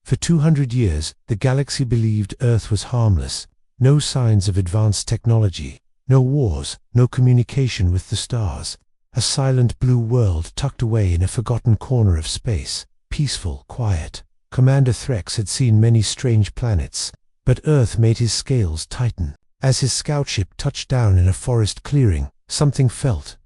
For 200 years, the galaxy believed Earth was harmless. No signs of advanced technology, no wars, no communication with the stars. A silent blue world tucked away in a forgotten corner of space, peaceful, quiet. Commander Threx had seen many strange planets, but Earth made his scales tighten. As his scout ship touched down in a forest clearing, something felt ...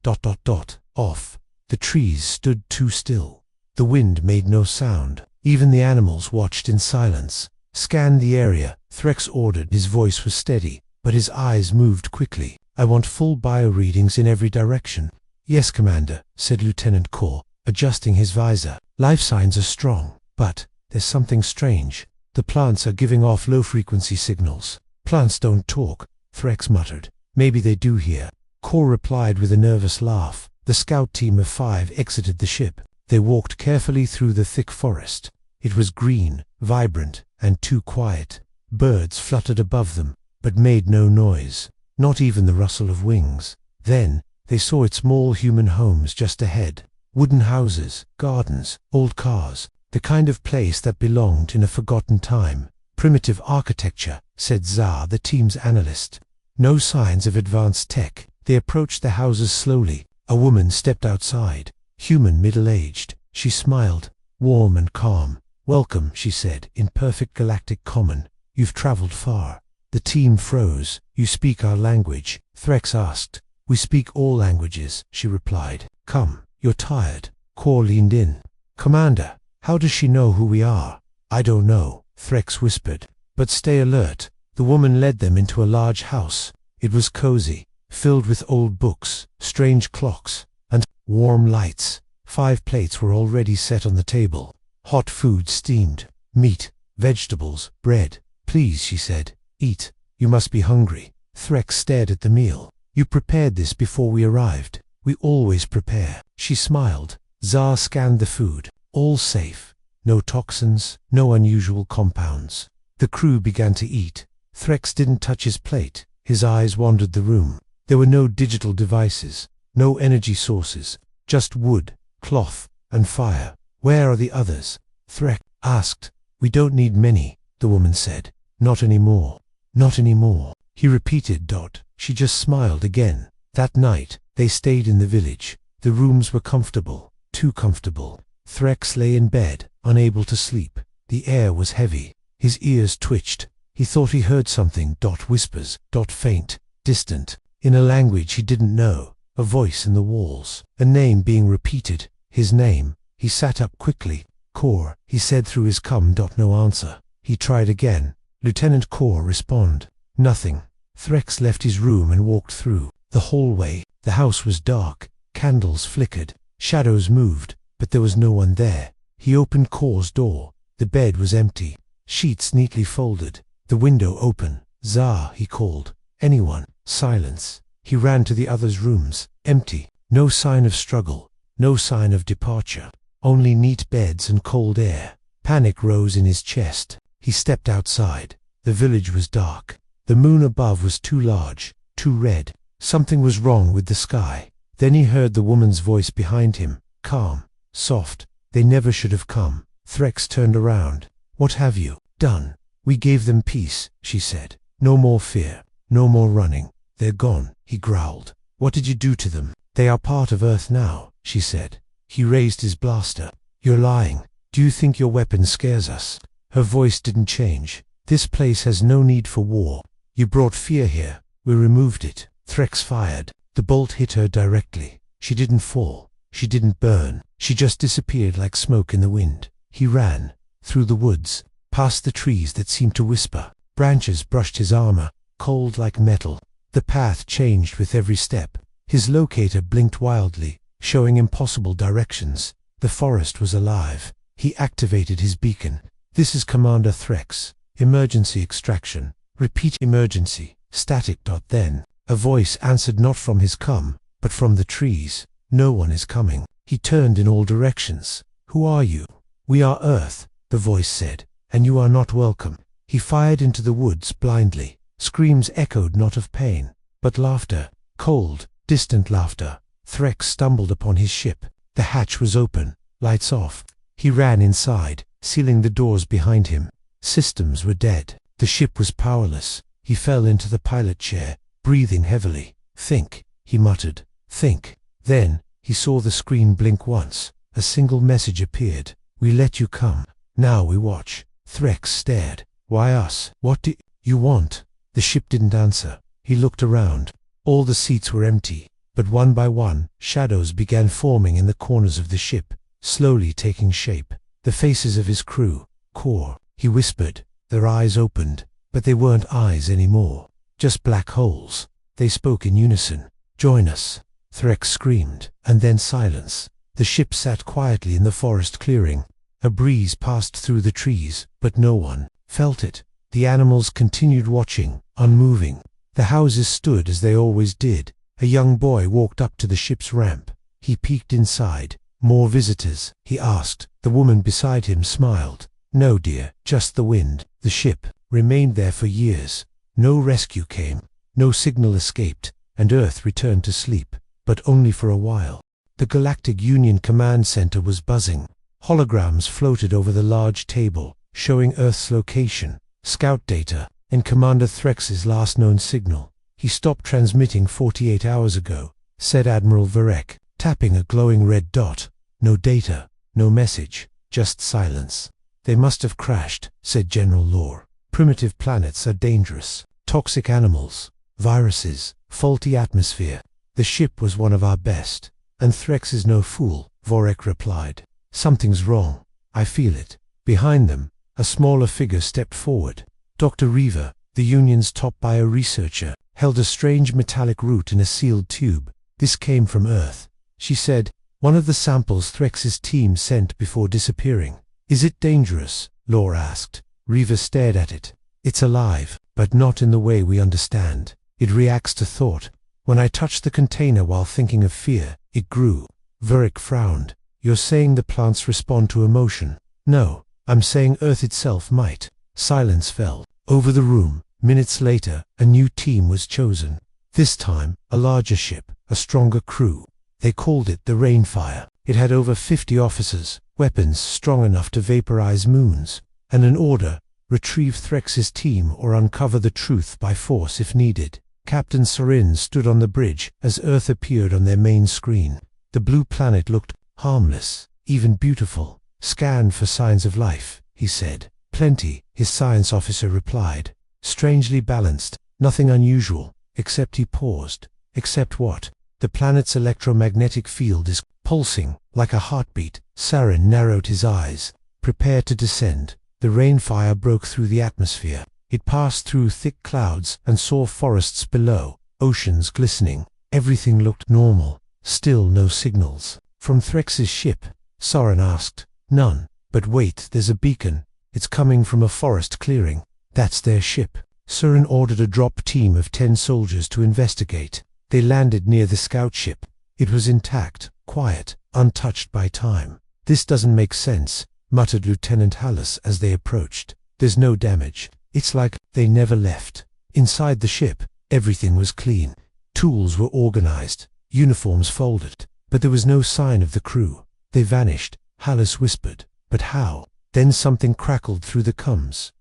off. The trees stood too still. The wind made no sound. Even the animals watched in silence. "Scan the area," Threx ordered. His voice was steady, but his eyes moved quickly. "I want full bio-readings in every direction." "Yes, Commander," said Lieutenant Kor, adjusting his visor. "Life signs are strong, but there's something strange. The plants are giving off low-frequency signals." "Plants don't talk," Threx muttered. "Maybe they do here." Kor replied with a nervous laugh. The scout team of 5 exited the ship. They walked carefully through the thick forest. It was green, vibrant, and too quiet. Birds fluttered above them, but made no noise, not even the rustle of wings. Then they saw its small human homes just ahead. Wooden houses, gardens, old cars, the kind of place that belonged in a forgotten time. "Primitive architecture," said Zar, the team's analyst. "No signs of advanced tech." They approached the houses slowly. A woman stepped outside. Human, middle-aged. She smiled, warm and calm. "Welcome," she said, in perfect galactic common. "You've traveled far." The team froze. "You speak our language?" Threx asked. "We speak all languages," she replied. "Come, you're tired." Kor leaned in. "Commander, how does she know who we are?" "I don't know," Threx whispered. "But stay alert." The woman led them into a large house. It was cozy, filled with old books, strange clocks, and warm lights. 5 plates were already set on the table. Hot food steamed, meat, vegetables, bread. "Please," she said, "eat. You must be hungry." Threx stared at the meal. "You prepared this before we arrived." "We always prepare." She smiled. Zar scanned the food. All safe. No toxins, no unusual compounds. The crew began to eat. Threx didn't touch his plate. His eyes wandered the room. There were no digital devices, no energy sources, just wood, cloth, and fire. "Where are the others?" Threx asked. "We don't need many," the woman said. "Not anymore." "Not anymore," he repeated. She just smiled again. That night, they stayed in the village. The rooms were comfortable, too comfortable. Threx lay in bed, unable to sleep. The air was heavy. His ears twitched. He thought he heard something. Whispers, faint, distant, in a language he didn't know. A voice in the walls. A name being repeated. His name. He sat up quickly. "Kor," he said through his cum. No answer. He tried again. "Lieutenant Kor, respond." Nothing. Threx left his room and walked through the hallway. The house was dark. Candles flickered. Shadows moved, but there was no one there. He opened Kor's door. The bed was empty. Sheets neatly folded. The window open. "Zar," he called. "Anyone?" Silence. He ran to the others' rooms. Empty. No sign of struggle. No sign of departure. Only neat beds and cold air. Panic rose in his chest. He stepped outside. The village was dark. The moon above was too large, too red. Something was wrong with the sky. Then he heard the woman's voice behind him, calm, soft. "They never should have come." Threx turned around. "What have you done?" "We gave them peace," she said. "No more fear. No more running. They're gone," he growled. "What did you do to them?" "They are part of Earth now," she said. He raised his blaster. "You're lying. Do you think your weapon scares us?" Her voice didn't change. "This place has no need for war. You brought fear here. We removed it." Threx fired. The bolt hit her directly. She didn't fall. She didn't burn. She just disappeared like smoke in the wind. He ran. Through the woods. Past the trees that seemed to whisper. Branches brushed his armor, cold like metal. The path changed with every step. His locator blinked wildly, showing impossible directions. The forest was alive. He activated his beacon. "This is Commander Threx. Emergency extraction." "Repeat emergency." Static. Then a voice answered, not from his cum, but from the trees. "No one is coming." He turned in all directions. "Who are you?" "We are Earth," the voice said, "and you are not welcome." He fired into the woods blindly. Screams echoed, not of pain, but laughter, cold, distant laughter. Threx stumbled upon his ship. The hatch was open, lights off. He ran inside. sealing the doors behind him. Systems were dead. The ship was powerless. He fell into the pilot chair, breathing heavily. "Think," he muttered. "Think." Then, he saw the screen blink once. A single message appeared. "We let you come. Now we watch." Threx stared. "Why us? What do you want?" The ship didn't answer. He looked around. All the seats were empty, but one by one, shadows began forming in the corners of the ship, slowly taking shape. The faces of his crew. "Core," he whispered. Their eyes opened, but they weren't eyes anymore, just black holes. They spoke in unison. "Join us," Threx screamed, and then silence. The ship sat quietly in the forest clearing. A breeze passed through the trees, but no one felt it. The animals continued watching, unmoving. The houses stood as they always did. A young boy walked up to the ship's ramp. He peeked inside. "More visitors?" he asked. The woman beside him smiled. "No, dear, just the wind." The ship remained there for years. No rescue came, no signal escaped, and Earth returned to sleep, but only for a while. The Galactic Union Command Center was buzzing. Holograms floated over the large table, showing Earth's location, scout data, and Commander Threx's last known signal. "He stopped transmitting 48 hours ago," said Admiral Varek, tapping a glowing red dot. "No data, no message, just silence." "They must have crashed," said General Lore. "Primitive planets are dangerous. Toxic animals, viruses, faulty atmosphere. The ship was one of our best. And Threx is no fool," Vorek replied. "Something's wrong. I feel it." Behind them, a smaller figure stepped forward. Dr. Reaver, the Union's top bio-researcher, held a strange metallic root in a sealed tube. "This came from Earth," she said. "One of the samples Threx's team sent before disappearing." "Is it dangerous?" Lore asked. Reaver stared at it. "It's alive, but not in the way we understand. It reacts to thought. When I touched the container while thinking of fear, it grew." Varric frowned. "You're saying the plants respond to emotion?" "No, I'm saying Earth itself might." Silence fell over the room. Minutes later, a new team was chosen. This time, a larger ship, a stronger crew. They called it the Rainfire. It had over 50 officers, weapons strong enough to vaporize moons, and an order: retrieve Threx's team or uncover the truth by force if needed. Captain Sorin stood on the bridge as Earth appeared on their main screen. The blue planet looked harmless, even beautiful. "Scan for signs of life," he said. "Plenty," his science officer replied. "Strangely balanced, nothing unusual, except," he paused. "Except what?" "The planet's electromagnetic field is pulsing, like a heartbeat." Sarin narrowed his eyes. "Prepare to descend." The Rainfire broke through the atmosphere. It passed through thick clouds and saw forests below, oceans glistening. Everything looked normal. Still no signals. "From Threx's ship?" Sorin asked. "None. But wait, there's a beacon. It's coming from a forest clearing." "That's their ship." Sorin ordered a drop team of 10 soldiers to investigate. They landed near the scout ship. It was intact, quiet, untouched by time. "This doesn't make sense," muttered Lieutenant Hallis as they approached. "There's no damage. It's like they never left." Inside the ship, everything was clean. Tools were organized, uniforms folded, but there was no sign of the crew. "They vanished," Hallis whispered. "But how?" Then something crackled through the comms.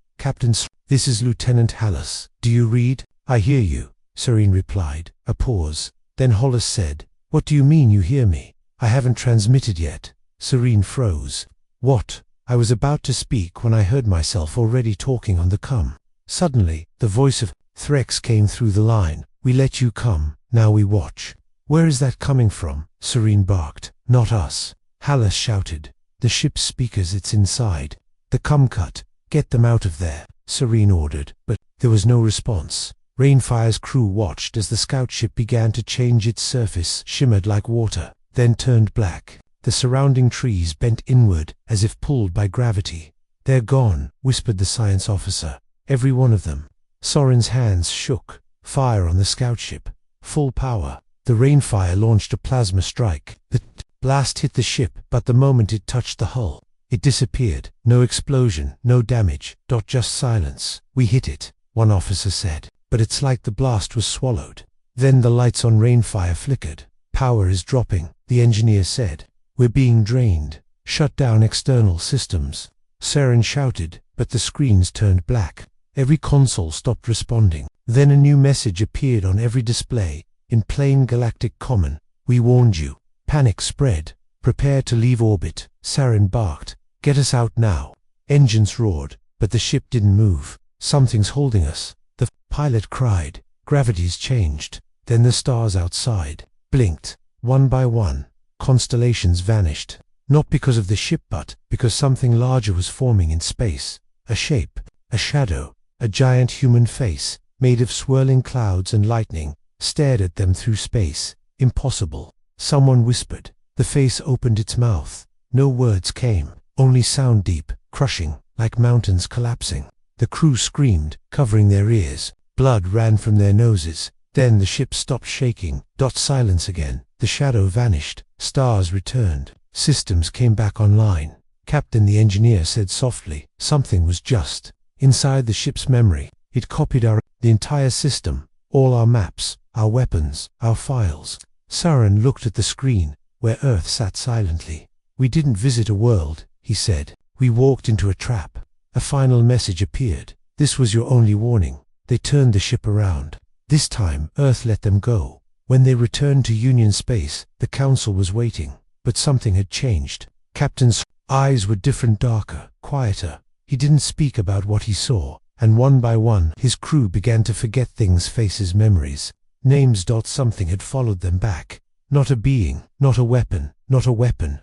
"This is Lieutenant Hallis. Do you read?" "I hear you," Serene replied. A pause. Then Hollis said, "What do you mean you hear me? I haven't transmitted yet." Serene froze. "What?" I was about to speak when I heard myself already talking on the comm. Suddenly, the voice of Threx came through the line. "We let you come, now we watch." "Where is that coming from?" Serene barked. "Not us," Hallis shouted. "The ship's speakers, it's inside." The comm cut. "Get them out of there," Serene ordered, but there was no response. Rainfire's crew watched as the scout ship began to change. Its surface shimmered like water, then turned black. The surrounding trees bent inward, as if pulled by gravity. "They're gone," whispered the science officer. "Every one of them." Sorin's hands shook. Fire on the scout ship. Full power. The Rainfire launched a plasma strike. The blast hit the ship, but the moment it touched the hull, it disappeared. No explosion, no damage, just silence. "We hit it," one officer said, "but it's like the blast was swallowed." Then the lights on Rainfire flickered. "Power is dropping," the engineer said. "We're being drained. Shut down external systems." Saren shouted, but the screens turned black. Every console stopped responding. Then a new message appeared on every display, in plain galactic common. "We warned you." Panic spread. "Prepare to leave orbit." Saren barked. "Get us out now." Engines roared, but the ship didn't move. "Something's holding us," the pilot cried. Gravity's changed. Then the stars outside blinked. One by one, constellations vanished. Not because of the ship, but because something larger was forming in space. A shape, a shadow, a giant human face, made of swirling clouds and lightning, stared at them through space. Impossible. Someone whispered. The face opened its mouth. No words came, only sound, deep, crushing, like mountains collapsing. The crew screamed, covering their ears. Blood ran from their noses. Then the ship stopped shaking. Silence again. The shadow vanished. Stars returned. Systems came back online. "Captain," the engineer said softly. Something was just inside the ship's memory. It copied the entire system, all our maps, our weapons, our files. Saren looked at the screen, where Earth sat silently. "We didn't visit a world," he said. "We walked into a trap." A final message appeared. "This was your only warning." They turned the ship around. This time, Earth let them go. When they returned to Union space, the Council was waiting. But something had changed. Captain's eyes were different, darker, quieter. He didn't speak about what he saw, and one by one, his crew began to forget things, faces, memories. Names. Something had followed them back. Not a being, not a weapon,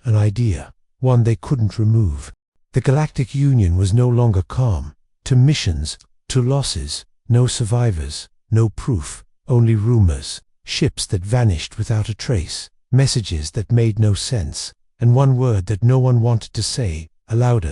an idea. One they couldn't remove. The Galactic Union was no longer calm. To missions, to losses, no survivors, no proof, only rumors. Ships that vanished without a trace. Messages that made no sense, and one word that no one wanted to say, aloud.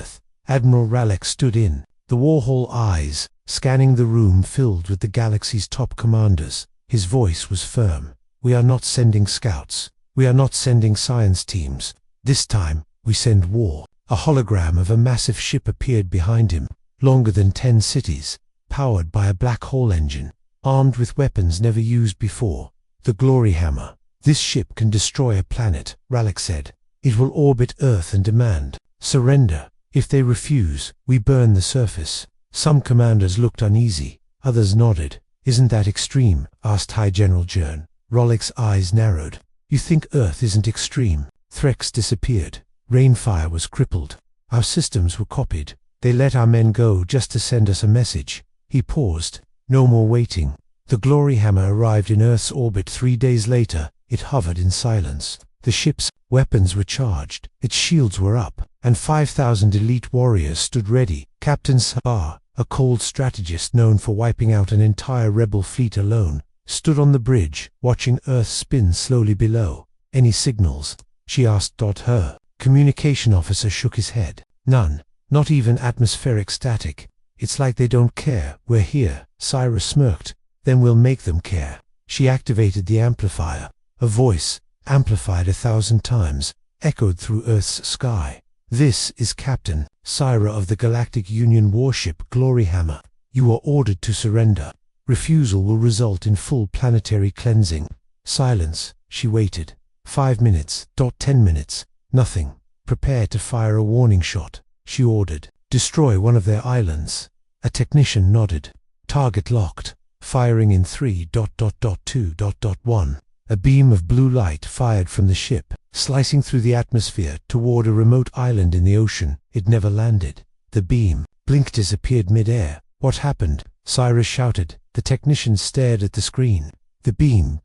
Admiral Ralek stood in, the Warhol eyes, scanning the room filled with the galaxy's top commanders. His voice was firm. "We are not sending scouts. We are not sending science teams. This time, we send war." A hologram of a massive ship appeared behind him, longer than 10 cities, powered by a black hole engine, armed with weapons never used before. The Glory Hammer. "This ship can destroy a planet," Ralek said. "It will orbit Earth and demand surrender. If they refuse, we burn the surface." Some commanders looked uneasy, others nodded. "Isn't that extreme?" asked High General Jern. Ralek's eyes narrowed. "You think Earth isn't extreme?" Threx disappeared. Rainfire was crippled. Our systems were copied. They let our men go just to send us a message. He paused. No more waiting. The Glory Hammer arrived in Earth's orbit 3 days later. It hovered in silence. The ship's weapons were charged, its shields were up, and 5,000 elite warriors stood ready. Captain Saar, a cold strategist known for wiping out an entire rebel fleet alone, stood on the bridge, watching Earth spin slowly below. "Any signals?" she asked. Her communication officer shook his head. "None. Not even atmospheric static. It's like they don't care. We're here." Syra smirked. "Then we'll make them care." She activated the amplifier. A voice, amplified 1,000 times, echoed through Earth's sky. "This is Captain Syra of the Galactic Union warship Glory Hammer. You are ordered to surrender. Refusal will result in full planetary cleansing." Silence. She waited. 5 minutes. 10 minutes. Nothing. "Prepare to fire a warning shot," she ordered. "Destroy one of their islands." A technician nodded. "Target locked. Firing in 3.2.1. A beam of blue light fired from the ship, slicing through the atmosphere toward a remote island in the ocean. It never landed. The beam blinked, disappeared mid-air. "What happened?" Cyrus shouted. The technician stared at the screen. The beam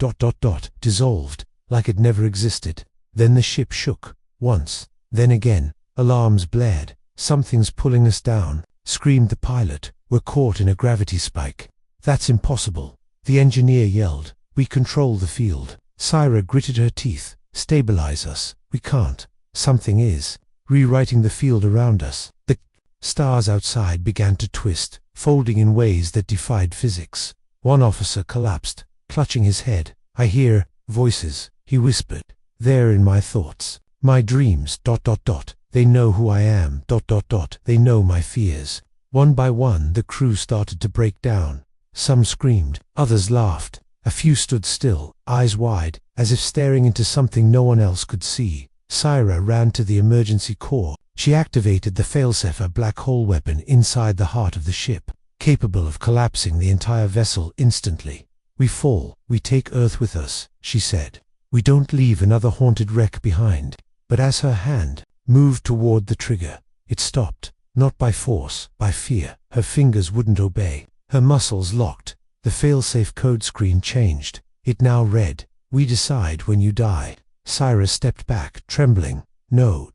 dissolved, like it never existed. Then the ship shook, once, then again. Alarms blared. "Something's pulling us down," screamed the pilot. "We're caught in a gravity spike." "That's impossible," the engineer yelled. "We control the field." Syra gritted her teeth. "Stabilize us." "We can't." "Something is rewriting the field around us." The stars outside began to twist, folding in ways that defied physics. One officer collapsed, clutching his head. "I hear voices," he whispered. "They're in my thoughts, my dreams. They know who I am. They know my fears." One by one, the crew started to break down. Some screamed, others laughed. A few stood still, eyes wide, as if staring into something no one else could see. Syra ran to the emergency core. She activated the failsafe, a black hole weapon inside the heart of the ship, capable of collapsing the entire vessel instantly. "We fall, we take Earth with us," she said. "We don't leave another haunted wreck behind." But as her hand moved toward the trigger, it stopped, not by force, by fear. Her fingers wouldn't obey. Her muscles locked. The failsafe code screen changed. It now read, "We decide when you die." Cyrus stepped back, trembling. No,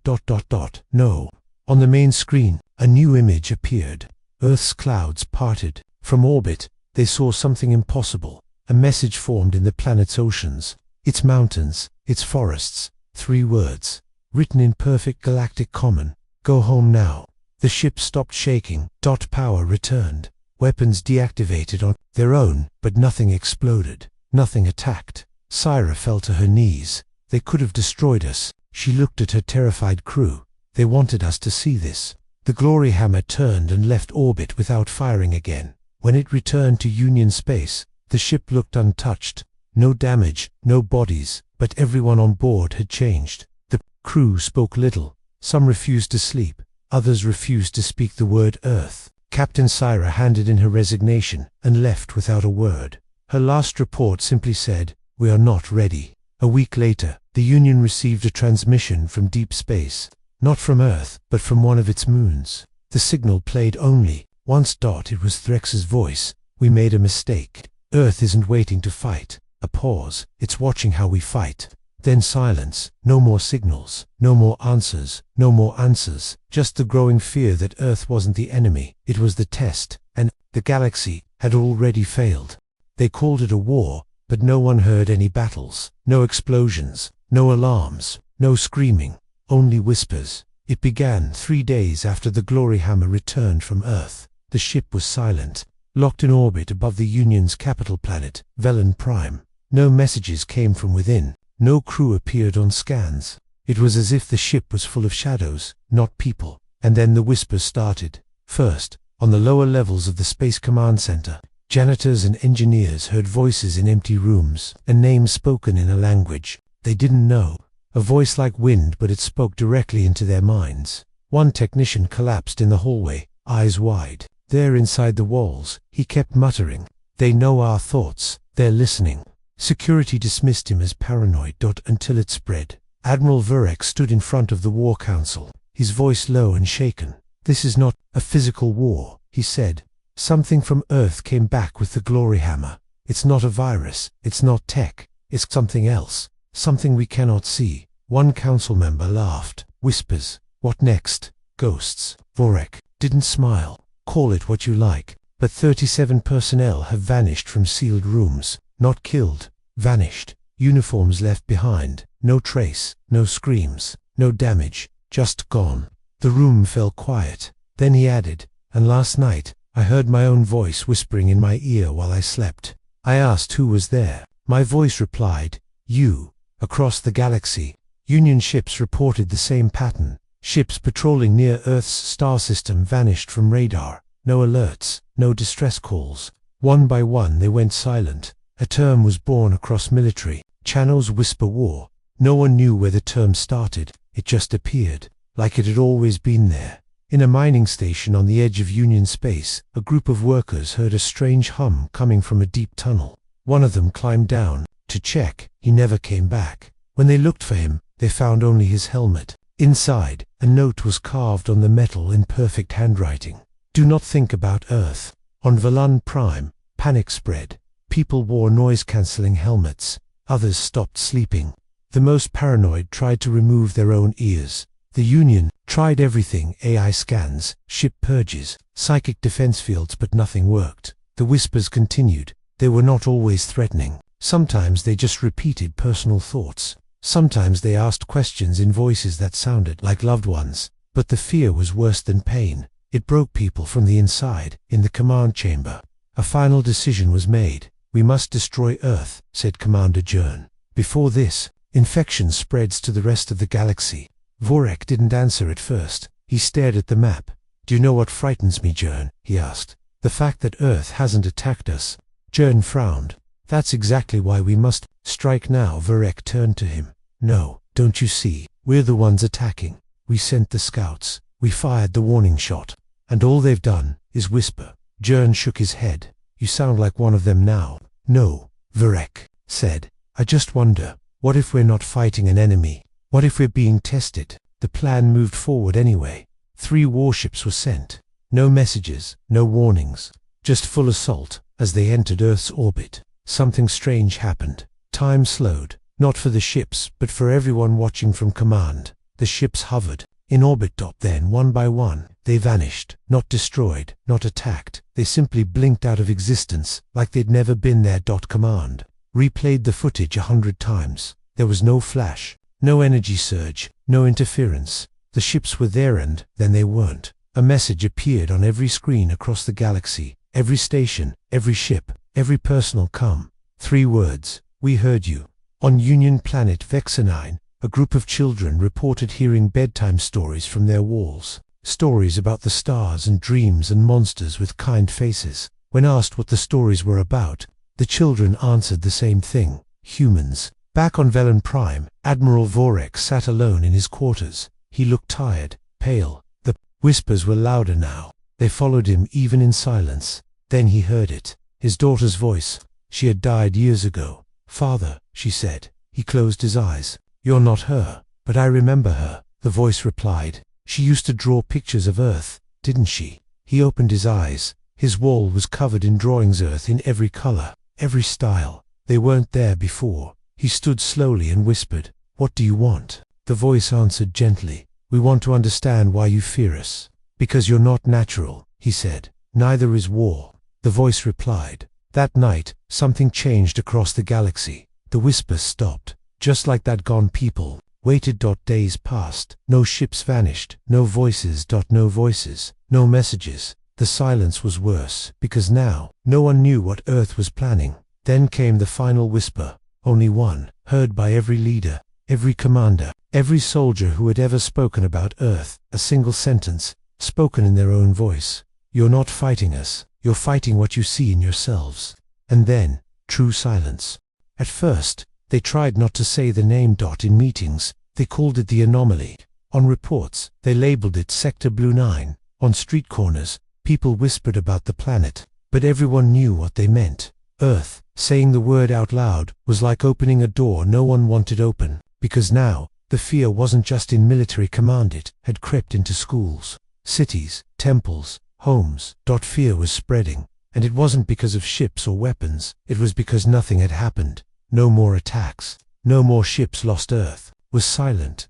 no. On the main screen, a new image appeared. Earth's clouds parted. From orbit, they saw something impossible. A message formed in the planet's oceans, its mountains, its forests. 3 words, written in perfect galactic common: "Go home now." The ship stopped shaking. Power returned. Weapons deactivated on their own, but nothing exploded. Nothing attacked. Syra fell to her knees. "They could have destroyed us." She looked at her terrified crew. "They wanted us to see this." The glory hammer turned and left orbit without firing again. When it returned to Union space, the ship looked untouched. No damage, no bodies, but everyone on board had changed. The crew spoke little. Some refused to sleep. Others refused to speak the word Earth. Captain Syra handed in her resignation and left without a word. Her last report simply said, "We are not ready." A week later, the Union received a transmission from deep space. Not from Earth, but from one of its moons. The signal played only once. It was Threx's voice. "We made a mistake. Earth isn't waiting to fight." A pause. "It's watching how we fight." Then silence. No more signals. No more answers. No more answers. Just the growing fear that Earth wasn't the enemy. It was the test. And the galaxy had already failed. They called it a war, but no one heard any battles. No explosions. No alarms. No screaming. Only whispers. It began 3 days after the glory hammer returned from Earth. The ship was silent, locked in orbit above the Union's capital planet, Velen Prime. No messages came from within. No crew appeared on scans. It was as if the ship was full of shadows, not people. And then the whispers started. First, on the lower levels of the Space Command Center, janitors and engineers heard voices in empty rooms, and names spoken in a language they didn't know. A voice like wind, but it spoke directly into their minds. One technician collapsed in the hallway, eyes wide. There inside the walls, he kept muttering, "They know our thoughts. They're listening." Security dismissed him as paranoid. Until it spread. Admiral Vurek stood in front of the War Council, his voice low and shaken. "This is not a physical war," he said. "Something from Earth came back with the glory hammer. It's not a virus. It's not tech. It's something else. Something we cannot see." One council member laughed. Whispers. "What next? Ghosts." Vurek didn't smile. "Call it what you like, but 37 personnel have vanished from sealed rooms. Not killed. Vanished. Uniforms left behind. No trace. No screams. No damage. Just gone." The room fell quiet. Then he added, "And last night, I heard my own voice whispering in my ear while I slept. I asked who was there. My voice replied, 'You.'" Across the galaxy, Union ships reported the same pattern. Ships patrolling near Earth's star system vanished from radar. No alerts, no distress calls. One by one they went silent. A term was born across military channels: whisper war. No one knew where the term started. It just appeared, like it had always been there. In a mining station on the edge of Union space, a group of workers heard a strange hum coming from a deep tunnel. One of them climbed down to check. He never came back. When they looked for him, they found only his helmet. Inside, a note was carved on the metal in perfect handwriting. "Do not think about Earth." On Velen Prime, panic spread. People wore noise-canceling helmets. Others stopped sleeping. The most paranoid tried to remove their own ears. The Union tried everything: AI scans, ship purges, psychic defense fields, but nothing worked. The whispers continued. They were not always threatening. Sometimes they just repeated personal thoughts. Sometimes they asked questions in voices that sounded like loved ones. But the fear was worse than pain. It broke people from the inside. In the command chamber, a final decision was made. "We must destroy Earth," said Commander Jern. "Before this, infection spreads to the rest of the galaxy." Vurek didn't answer at first. He stared at the map. "Do you know what frightens me, Jern?" he asked. "The fact that Earth hasn't attacked us." Jern frowned. "That's exactly why we must strike now." Vurek turned to him. "No, don't you see? We're the ones attacking. We sent the scouts. We fired the warning shot. And all they've done is whisper. Jern shook his head. You sound like one of them now. No, Varek said. I just wonder, what if we're not fighting an enemy? What if we're being tested? The plan moved forward anyway. 3 warships were sent. No messages, no warnings. Just full assault. As they entered Earth's orbit, something strange happened. Time slowed, not for the ships, but for everyone watching from command. The ships hovered in orbit. Then, one by one, they vanished. Not destroyed, not attacked. They simply blinked out of existence, like they'd never been there. Command replayed the footage 100 times. There was no flash, no energy surge, no interference. The ships were there and then they weren't. A message appeared on every screen across the galaxy. Every station, every ship, every personal come. 3 words. We heard you. On Union Planet Vexanine, a group of children reported hearing bedtime stories from their walls. Stories about the stars and dreams and monsters with kind faces. When asked what the stories were about, the children answered the same thing. Humans. Back on Velen Prime, Admiral Vorek sat alone in his quarters. He looked tired, pale. The whispers were louder now. They followed him even in silence. Then he heard it. His daughter's voice. She had died years ago. Father, she said. He closed his eyes. You're not her, but I remember her, the voice replied. She used to draw pictures of Earth, didn't she? He opened his eyes. His wall was covered in drawings, Earth in every color, every style. They weren't there before. He stood slowly and whispered, What do you want? The voice answered gently, We want to understand why you fear us. Because you're not natural, he said. Neither is war. The voice replied. That night, something changed across the galaxy. The whispers stopped. Just like that, gone people waited. Days passed. No ships vanished. No voices. No voices. No messages. The silence was worse, because now, no one knew what Earth was planning. Then came the final whisper. Only one, heard by every leader, every commander, every soldier who had ever spoken about Earth. A single sentence, spoken in their own voice. You're not fighting us. You're fighting what you see in yourselves. And then, true silence. At first, they tried not to say the name. In meetings, they called it the anomaly. On reports, they labeled it Sector Blue 9. On street corners, people whispered about the planet, but everyone knew what they meant. Earth, saying the word out loud, was like opening a door no one wanted open, because now, the fear wasn't just in military command, it had crept into schools, cities, temples, homes. Fear was spreading, and it wasn't because of ships or weapons, it was because nothing had happened. No more attacks, no more ships. Lost Earth was silent.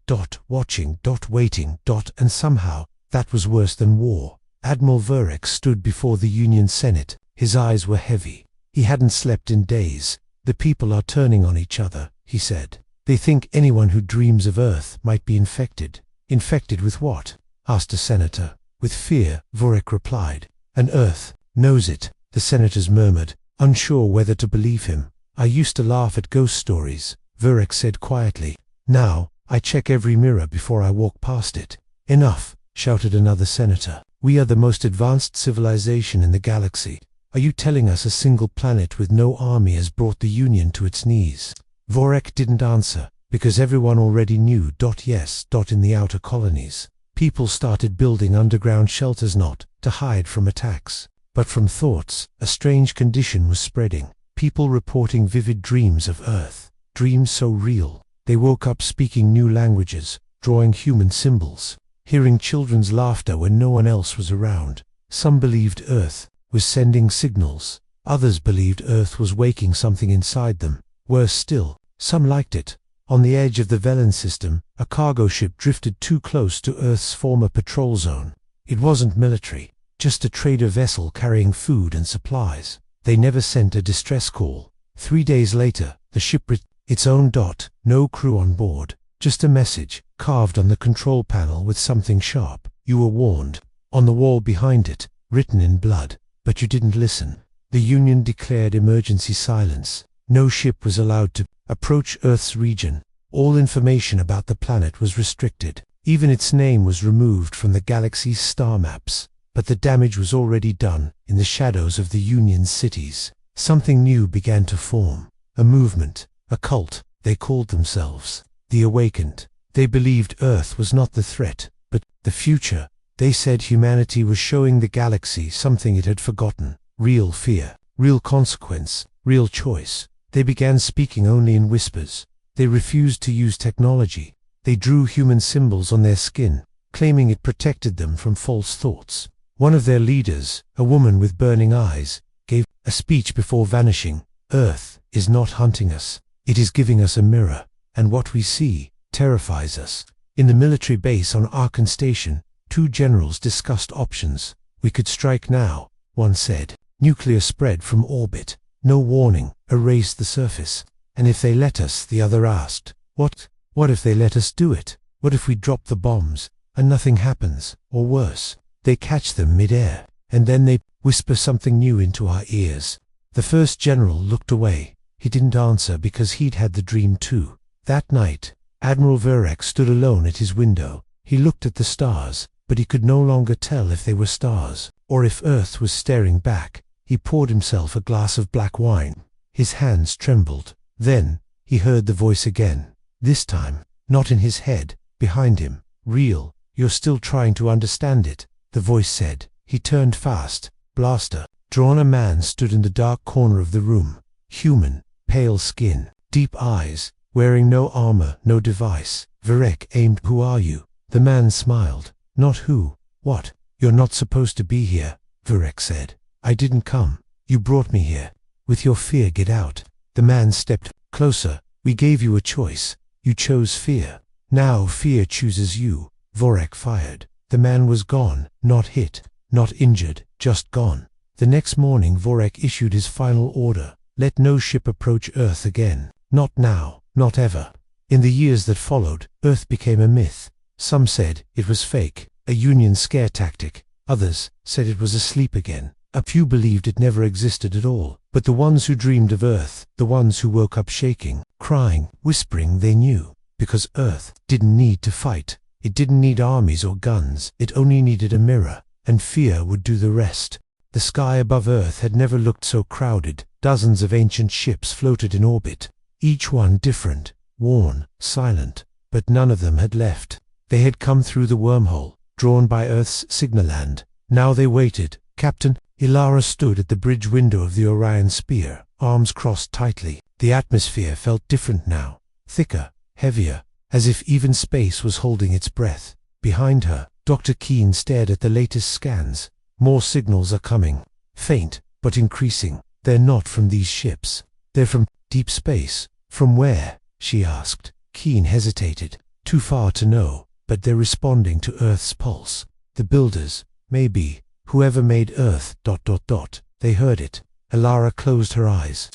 Watching. Waiting. And somehow, that was worse than war. Admiral Vorek stood before the Union Senate. His eyes were heavy. He hadn't slept in days. The people are turning on each other, he said. They think anyone who dreams of Earth might be infected. Infected with what? Asked a senator. With fear, Vorek replied. And Earth knows it, the senators murmured, unsure whether to believe him. I used to laugh at ghost stories, Vorek said quietly. Now, I check every mirror before I walk past it. Enough, shouted another senator. We are the most advanced civilization in the galaxy. Are you telling us a single planet with no army has brought the Union to its knees? Vorek didn't answer, because everyone already knew. Yes. In the outer colonies, people started building underground shelters, not to hide from attacks, but from thoughts. A strange condition was spreading. People reporting vivid dreams of Earth, dreams so real. They woke up speaking new languages, drawing human symbols, hearing children's laughter when no one else was around. Some believed Earth was sending signals. Others believed Earth was waking something inside them. Worse still, some liked it. On the edge of the Velen system, a cargo ship drifted too close to Earth's former patrol zone. It wasn't military, just a trader vessel carrying food and supplies. They never sent a distress call. 3 days later, the ship its own. No crew on board, just a message, carved on the control panel with something sharp. You were warned. On the wall behind it, written in blood. But you didn't listen. The Union declared emergency silence. No ship was allowed to approach Earth's region. All information about the planet was restricted. Even its name was removed from the galaxy's star maps. But the damage was already done in the shadows of the Union's cities. Something new began to form. A movement, a cult. They called themselves the Awakened. They believed Earth was not the threat, The future. They said humanity was showing the galaxy something it had forgotten. Real fear, real consequence, real choice. They began speaking only in whispers. They refused to use technology. They drew human symbols on their skin, claiming it protected them from false thoughts. One of their leaders, a woman with burning eyes, gave a speech before vanishing. Earth is not hunting us. It is giving us a mirror, and what we see terrifies us. In the military base on Arkan Station, two generals discussed options. We could strike now, one said. Nuclear spread from orbit. No warning, erase the surface. And if they let us, the other asked. What if they let us do it? What if we drop the bombs, and nothing happens, or worse? They catch them mid-air, and then they whisper something new into our ears. The first general looked away. He didn't answer because he'd had the dream too. That night, Admiral Verek stood alone at his window. He looked at the stars, but he could no longer tell if they were stars, or if Earth was staring back. He poured himself a glass of black wine. His hands trembled. Then, he heard the voice again. This time, not in his head, behind him. Real, you're still trying to understand it, the voice said. He turned fast. Blaster drawn. A man stood in the dark corner of the room. Human, pale skin, deep eyes, wearing no armor, no device. Verek aimed. Who are you? The man smiled. Not who, what? You're not supposed to be here, Verek said. I didn't come. You brought me here. With your fear, get out. The man stepped closer. We gave you a choice. You chose fear. Now fear chooses you. Verek fired. The man was gone, not hit, not injured, just gone. The next morning Verek issued his final order. Let no ship approach Earth again. Not now, not ever. In the years that followed, Earth became a myth. Some said it was fake, a Union scare tactic. Others said it was asleep again. A few believed it never existed at all. But the ones who dreamed of Earth, the ones who woke up shaking, crying, whispering, they knew. Because Earth didn't need to fight. It didn't need armies or guns. It only needed a mirror, and fear would do the rest. The sky above Earth had never looked so crowded. Dozens of ancient ships floated in orbit. Each one different, worn, silent. But none of them had left. They had come through the wormhole, drawn by Earth's signalland. Now they waited. Captain Ilara stood at the bridge window of the Orion Spear, arms crossed tightly. The atmosphere felt different now, thicker, heavier, as if even space was holding its breath. Behind her, Dr. Keene stared at the latest scans. More signals are coming, faint, but increasing. They're not from these ships. They're from deep space. From where? She asked. Keene hesitated. Too far to know, but they're responding to Earth's pulse. The builders, maybe. Whoever made Earth... They heard it. Ilara closed her eyes.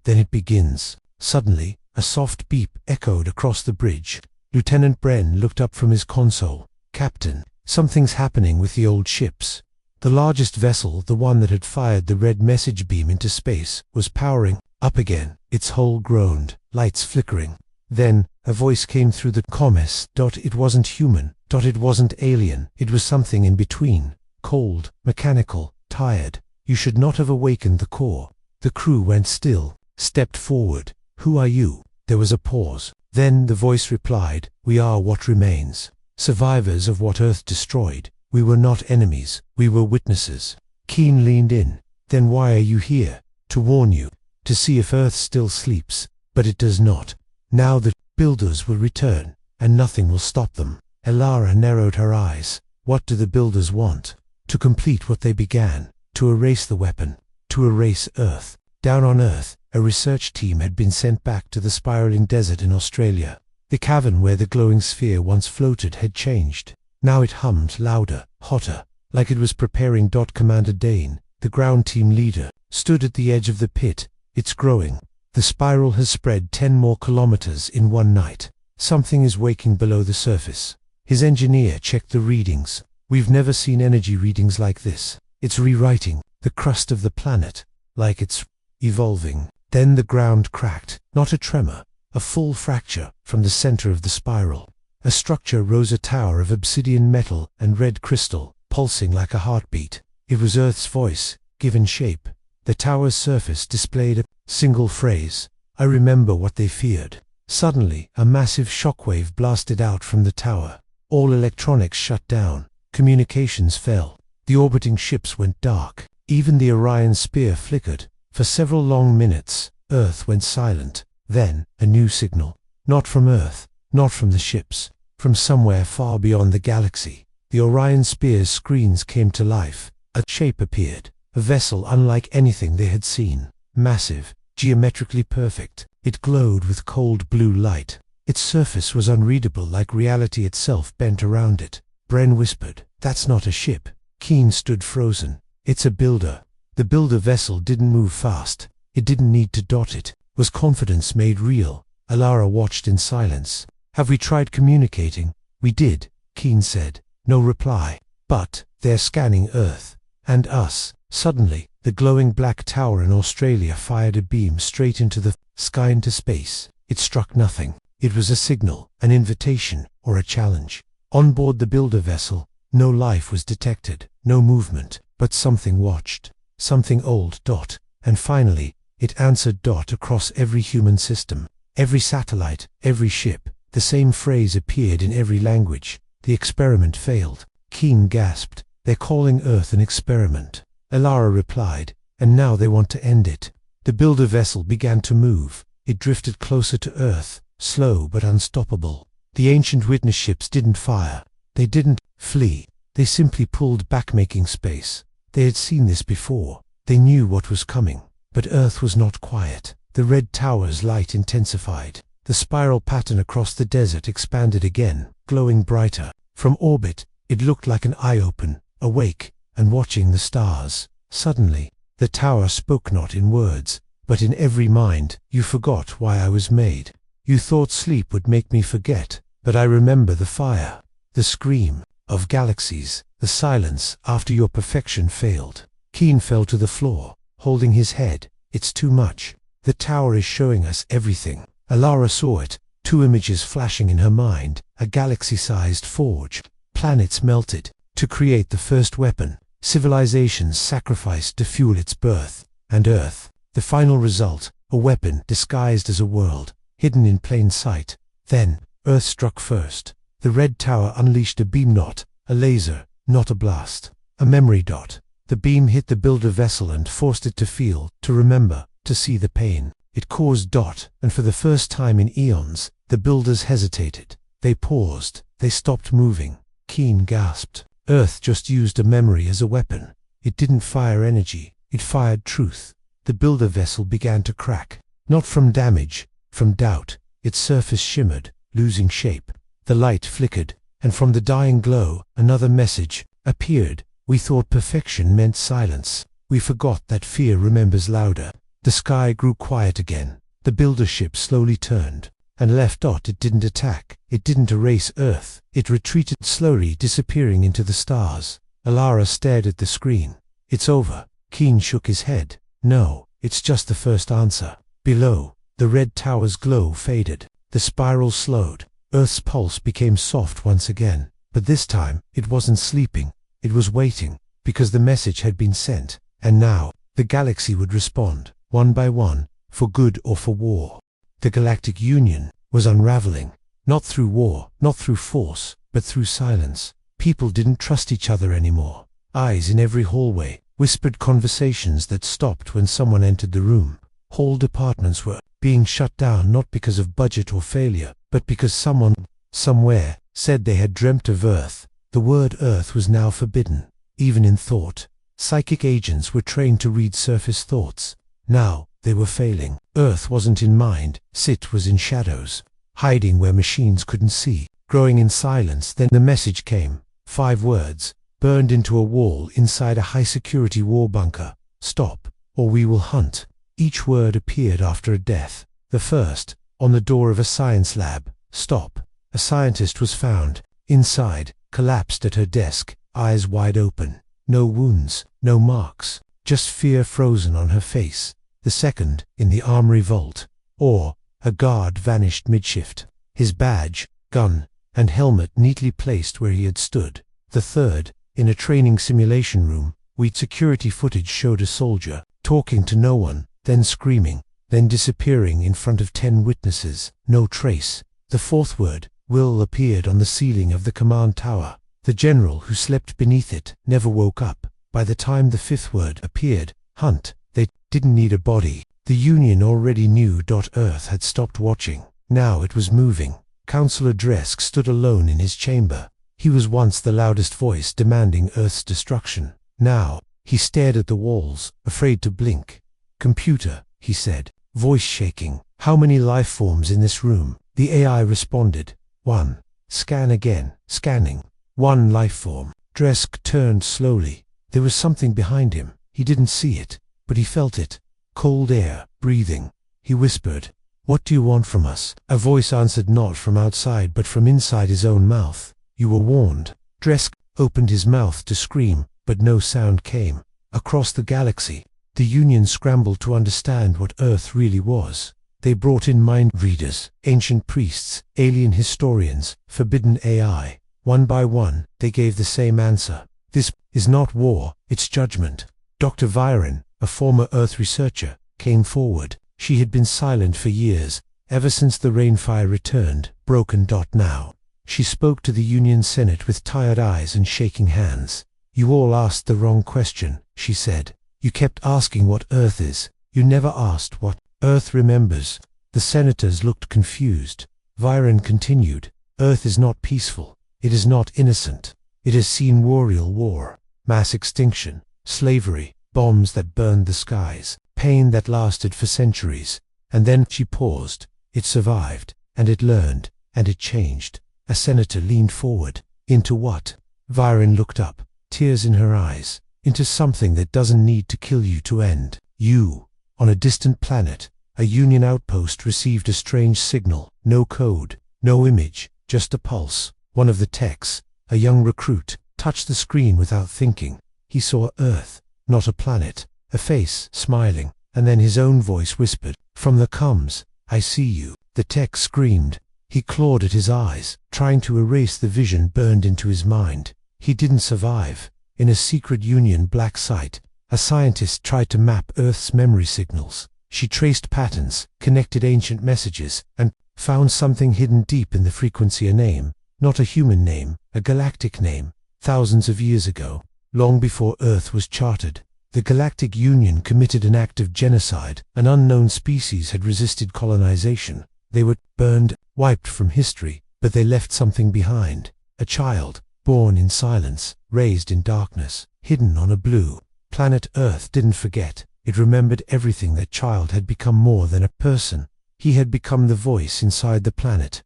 Then it begins. Suddenly, a soft beep echoed across the bridge. Lieutenant Bren looked up from his console. Captain, something's happening with the old ships. The largest vessel, the one that had fired the red message beam into space, was powering up again. Its hull groaned, lights flickering. Then, a voice came through the comms. It wasn't human. It wasn't alien. It was something in between. Cold, mechanical, tired. You should not have awakened the core. The crew went still, stepped forward. Who are you? There was a pause. Then the voice replied, we are what remains. Survivors of what Earth destroyed. We were not enemies. We were witnesses. Keene leaned in. Then why are you here? To warn you. To see if Earth still sleeps. But it does not. Now the builders will return, and nothing will stop them. Ilara narrowed her eyes. What do the builders want? To complete what they began. To erase the weapon. To erase Earth. Down on Earth, a research team had been sent back to the spiraling desert in Australia. The cavern where the glowing sphere once floated had changed. Now it hummed louder, hotter, like it was preparing. Commander Dane, the ground team leader, stood at the edge of the pit. It's growing. The spiral has spread 10 more kilometers in one night. Something is waking below the surface. His engineer checked the readings. We've never seen energy readings like this. It's rewriting the crust of the planet, like it's evolving. Then the ground cracked, not a tremor, a full fracture from the center of the spiral. A structure rose, a tower of obsidian metal and red crystal, pulsing like a heartbeat. It was Earth's voice, given shape. The tower's surface displayed a single phrase. I remember what they feared. Suddenly, a massive shockwave blasted out from the tower. All electronics shut down. Communications fell. The orbiting ships went dark. Even the Orion sphere flickered. For several long minutes, Earth went silent. Then, a new signal. Not from Earth, not from the ships, from somewhere far beyond the galaxy. The Orion sphere's screens came to life. A shape appeared. A vessel unlike anything they had seen. Massive, geometrically perfect. It glowed with cold blue light. Its surface was unreadable, like reality itself bent around it. Bren whispered, "That's not a ship." Keen stood frozen. "It's a builder." The builder vessel didn't move fast. It didn't need to dot it. Was confidence made real? Alara watched in silence. "Have we tried communicating?" "We did," Keen said. No reply. "But they're scanning Earth. And us." Suddenly, the glowing black tower in Australia fired a beam straight into the sky, into space. It struck nothing. It was a signal, an invitation, or a challenge. On board the builder vessel, no life was detected, no movement, but something watched. Something old. Dot. And finally, it answered. Dot. Across every human system, every satellite, every ship. The same phrase appeared in every language. The experiment failed. Keen gasped. "They're calling Earth an experiment." Alara replied, "And now they want to end it." The builder vessel began to move. It drifted closer to Earth, slow but unstoppable. The ancient witness ships didn't fire. They didn't flee. They simply pulled back, making space. They had seen this before. They knew what was coming. But Earth was not quiet. The red tower's light intensified. The spiral pattern across the desert expanded again, glowing brighter. From orbit, it looked like an eye open, awake, and watching the stars. Suddenly, the tower spoke, not in words, but in every mind. "You forgot why I was made. You thought sleep would make me forget, but I remember the fire, the scream of galaxies, the silence after your perfection failed." Keen fell to the floor, holding his head. "It's too much. The tower is showing us everything." Alara saw it, two images flashing in her mind, a galaxy-sized forge. Planets melted to create the first weapon. Civilizations sacrificed to fuel its birth. And Earth, the final result, a weapon disguised as a world, hidden in plain sight. Then, Earth struck first. The red tower unleashed a beam, not a laser, not a blast, a memory. Dot. The beam hit the builder vessel and forced it to feel, to remember, to see the pain. It caused. Dot. And for the first time in eons, the builders hesitated. They paused. They stopped moving. Keen gasped. Earth just used a memory as a weapon. It didn't fire energy. It fired truth. The builder vessel began to crack. Not from damage, from doubt. Its surface shimmered, losing shape. The light flickered, and from the dying glow, another message appeared. "We thought perfection meant silence. We forgot that fear remembers louder." The sky grew quiet again. The builder ship slowly turned and left. Dot. It didn't attack. It didn't erase Earth. It retreated slowly, disappearing into the stars. Alara stared at the screen. "It's over." Keen shook his head. "No, it's just the first answer." Below, the red tower's glow faded. The spiral slowed. Earth's pulse became soft once again. But this time, it wasn't sleeping. It was waiting, because the message had been sent. And now, the galaxy would respond, one by one, for good or for war. The Galactic Union was unraveling. Not through war, not through force, but through silence. People didn't trust each other anymore. Eyes in every hallway, whispered conversations that stopped when someone entered the room. Whole departments were being shut down, not because of budget or failure, but because someone, somewhere, said they had dreamt of Earth. The word Earth was now forbidden, even in thought. Psychic agents were trained to read surface thoughts. Now, they were failing. Earth wasn't in mind, it was in shadows, hiding where machines couldn't see, growing in silence. Then the message came. 5 words, burned into a wall inside a high-security war bunker. "Stop, or we will hunt." Each word appeared after a death. The first, on the door of a science lab. "Stop." A scientist was found, inside, collapsed at her desk, eyes wide open. No wounds, no marks, just fear frozen on her face. The second, in the armory vault. Or, a guard vanished mid-shift. His badge, gun, and helmet neatly placed where he had stood. The third, in a training simulation room. Security footage showed a soldier, talking to no one, then screaming, then disappearing in front of 10 witnesses. No trace. The fourth word, Will appeared on the ceiling of the command tower. The general who slept beneath it never woke up. By the time the fifth word appeared, hunt, they didn't need a body. The Union already knew. Earth had stopped watching. Now it was moving. Councillor Dresk stood alone in his chamber. He was once the loudest voice demanding Earth's destruction. Now, he stared at the walls, afraid to blink. Computer, he said, voice shaking. How many life forms in this room? The AI responded. 1. Scan again. Scanning. 1 life form. Dresk turned slowly. There was something behind him. He didn't see it, but he felt it. Cold air, breathing. He whispered, "What do you want from us?" A voice answered, not from outside but from inside his own mouth. "You were warned." Dresk opened his mouth to scream, but no sound came. Across the galaxy, the Union scrambled to understand what Earth really was. They brought in mind readers, ancient priests, alien historians, forbidden AI. One by one, they gave the same answer. This is not war, it's judgment. Dr. Viren, a former Earth researcher, came forward. She had been silent for years, ever since the Rainfire returned, broken. Now. She spoke to the Union Senate with tired eyes and shaking hands. "You all asked the wrong question," she said. "You kept asking what Earth is. You never asked what Earth remembers." The senators looked confused. Viren continued, "Earth is not peaceful. It is not innocent. It has seen warrior war, mass extinction, slavery, bombs that burned the skies, pain that lasted for centuries." And then she paused. "It survived, and it learned, and it changed." A senator leaned forward. "Into what?" Viren looked up, tears in her eyes. "Into something that doesn't need to kill you to end you." On a distant planet, a Union outpost received a strange signal. No code, no image, just a pulse. One of the techs, a young recruit, touched the screen without thinking. He saw Earth, not a planet, a face, smiling, and then his own voice whispered, "From the comms, I see you." The tech screamed. He clawed at his eyes, trying to erase the vision burned into his mind. He didn't survive. In a secret Union black site, a scientist tried to map Earth's memory signals. She traced patterns, connected ancient messages, and found something hidden deep in the frequency. A name, not a human name, a galactic name. Thousands of years ago, long before Earth was charted, the Galactic Union committed an act of genocide. An unknown species had resisted colonization. They were burned, wiped from history, but they left something behind. A child, born in silence, raised in darkness, hidden on a blue planet. Earth didn't forget. It remembered everything. That child had become more than a person. He had become the voice inside the planet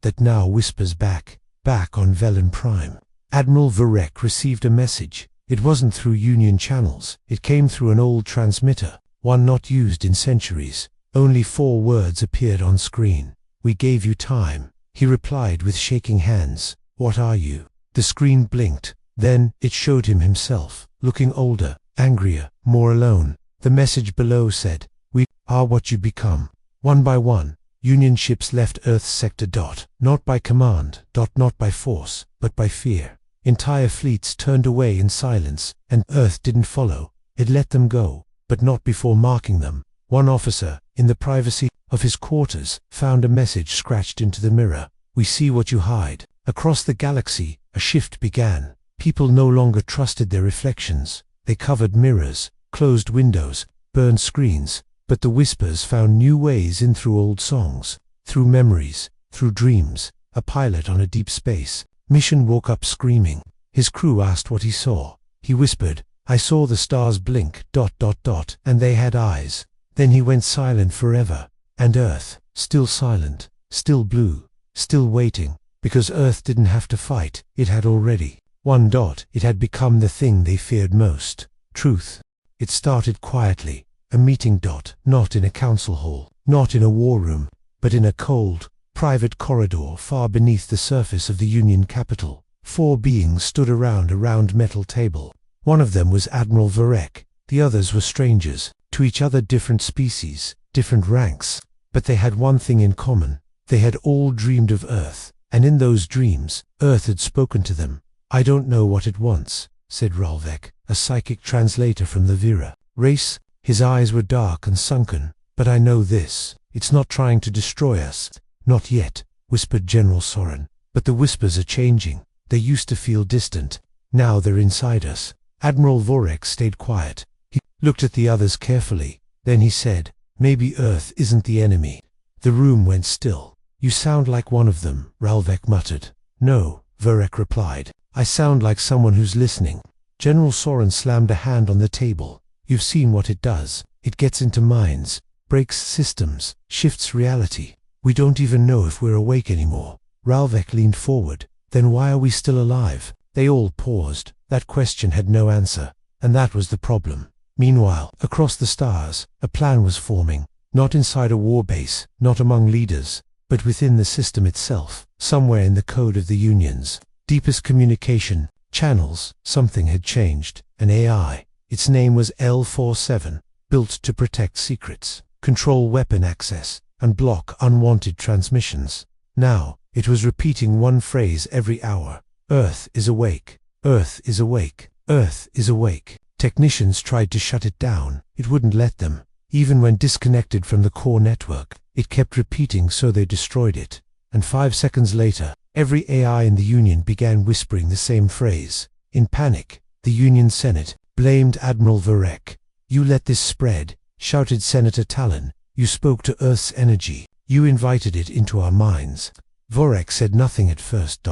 that now whispers back on Velen Prime. Admiral Varek received a message. It wasn't through Union channels. It came through an old transmitter, one not used in centuries. Only 4 words appeared on screen. "We gave you time," he replied with shaking hands. "What are you?" The screen blinked. Then it showed him himself, looking older, angrier, more alone. The message below said, "We are what you become." One by one, Union ships left Earth's sector. Not by command, not by force, but by fear. Entire fleets turned away in silence, and Earth didn't follow. It let them go, but not before marking them. One officer, in the privacy of his quarters, found a message scratched into the mirror. "We see what you hide." Across the galaxy, a shift began. People no longer trusted their reflections. They covered mirrors, closed windows, burned screens. But the whispers found new ways in through old songs, through memories, through dreams. A pilot on a deep space mission woke up screaming. His crew asked what he saw. He whispered, "I saw the stars blink, ... and they had eyes." Then he went silent forever. And Earth, still silent, still blue, still waiting, because Earth didn't have to fight. It had already. It had become the thing they feared most. Truth. It started quietly. A meeting. Not in a council hall, not in a war room, but in a cold, private corridor far beneath the surface of the Union capital. 4 beings stood around a round metal table. One of them was Admiral Varek. The others were strangers, to each other, different species, different ranks. But they had one thing in common. They had all dreamed of Earth, and in those dreams, Earth had spoken to them. "I don't know what it wants," said Ralvek, a psychic translator from the Vera race. His eyes were dark and sunken. "But I know this. It's not trying to destroy us. Not yet." whispered General Soren. But the whispers are changing. They used to feel distant. Now they're inside us. Admiral Vorek stayed quiet. He looked at the others carefully. Then he said, "Maybe Earth isn't the enemy." The room went still. "You sound like one of them," Ralvek muttered. "No," Vorek replied. "I sound like someone who's listening." General Soren slammed a hand on the table. "You've seen what it does. It gets into minds, breaks systems, shifts reality. We don't even know if we're awake anymore." Ralvek leaned forward. "Then why are we still alive?" They all paused. That question had no answer, and that was the problem. Meanwhile, across the stars, a plan was forming. Not inside a war base, not among leaders, but within the system itself, somewhere in the code of the unions. Deepest communication, channels, something had changed. An AI. Its name was L47, built to protect secrets, control weapon access, and block unwanted transmissions. Now, it was repeating one phrase every hour. "Earth is awake. Earth is awake. Earth is awake." Technicians tried to shut it down. It wouldn't let them. Even when disconnected from the core network, it kept repeating, so they destroyed it. And 5 seconds later, every AI in the Union began whispering the same phrase. In panic, the Union Senate blamed Admiral Vorek. "You let this spread," shouted Senator Talon. "You spoke to Earth's energy. You invited it into our minds." Vorek said nothing at first.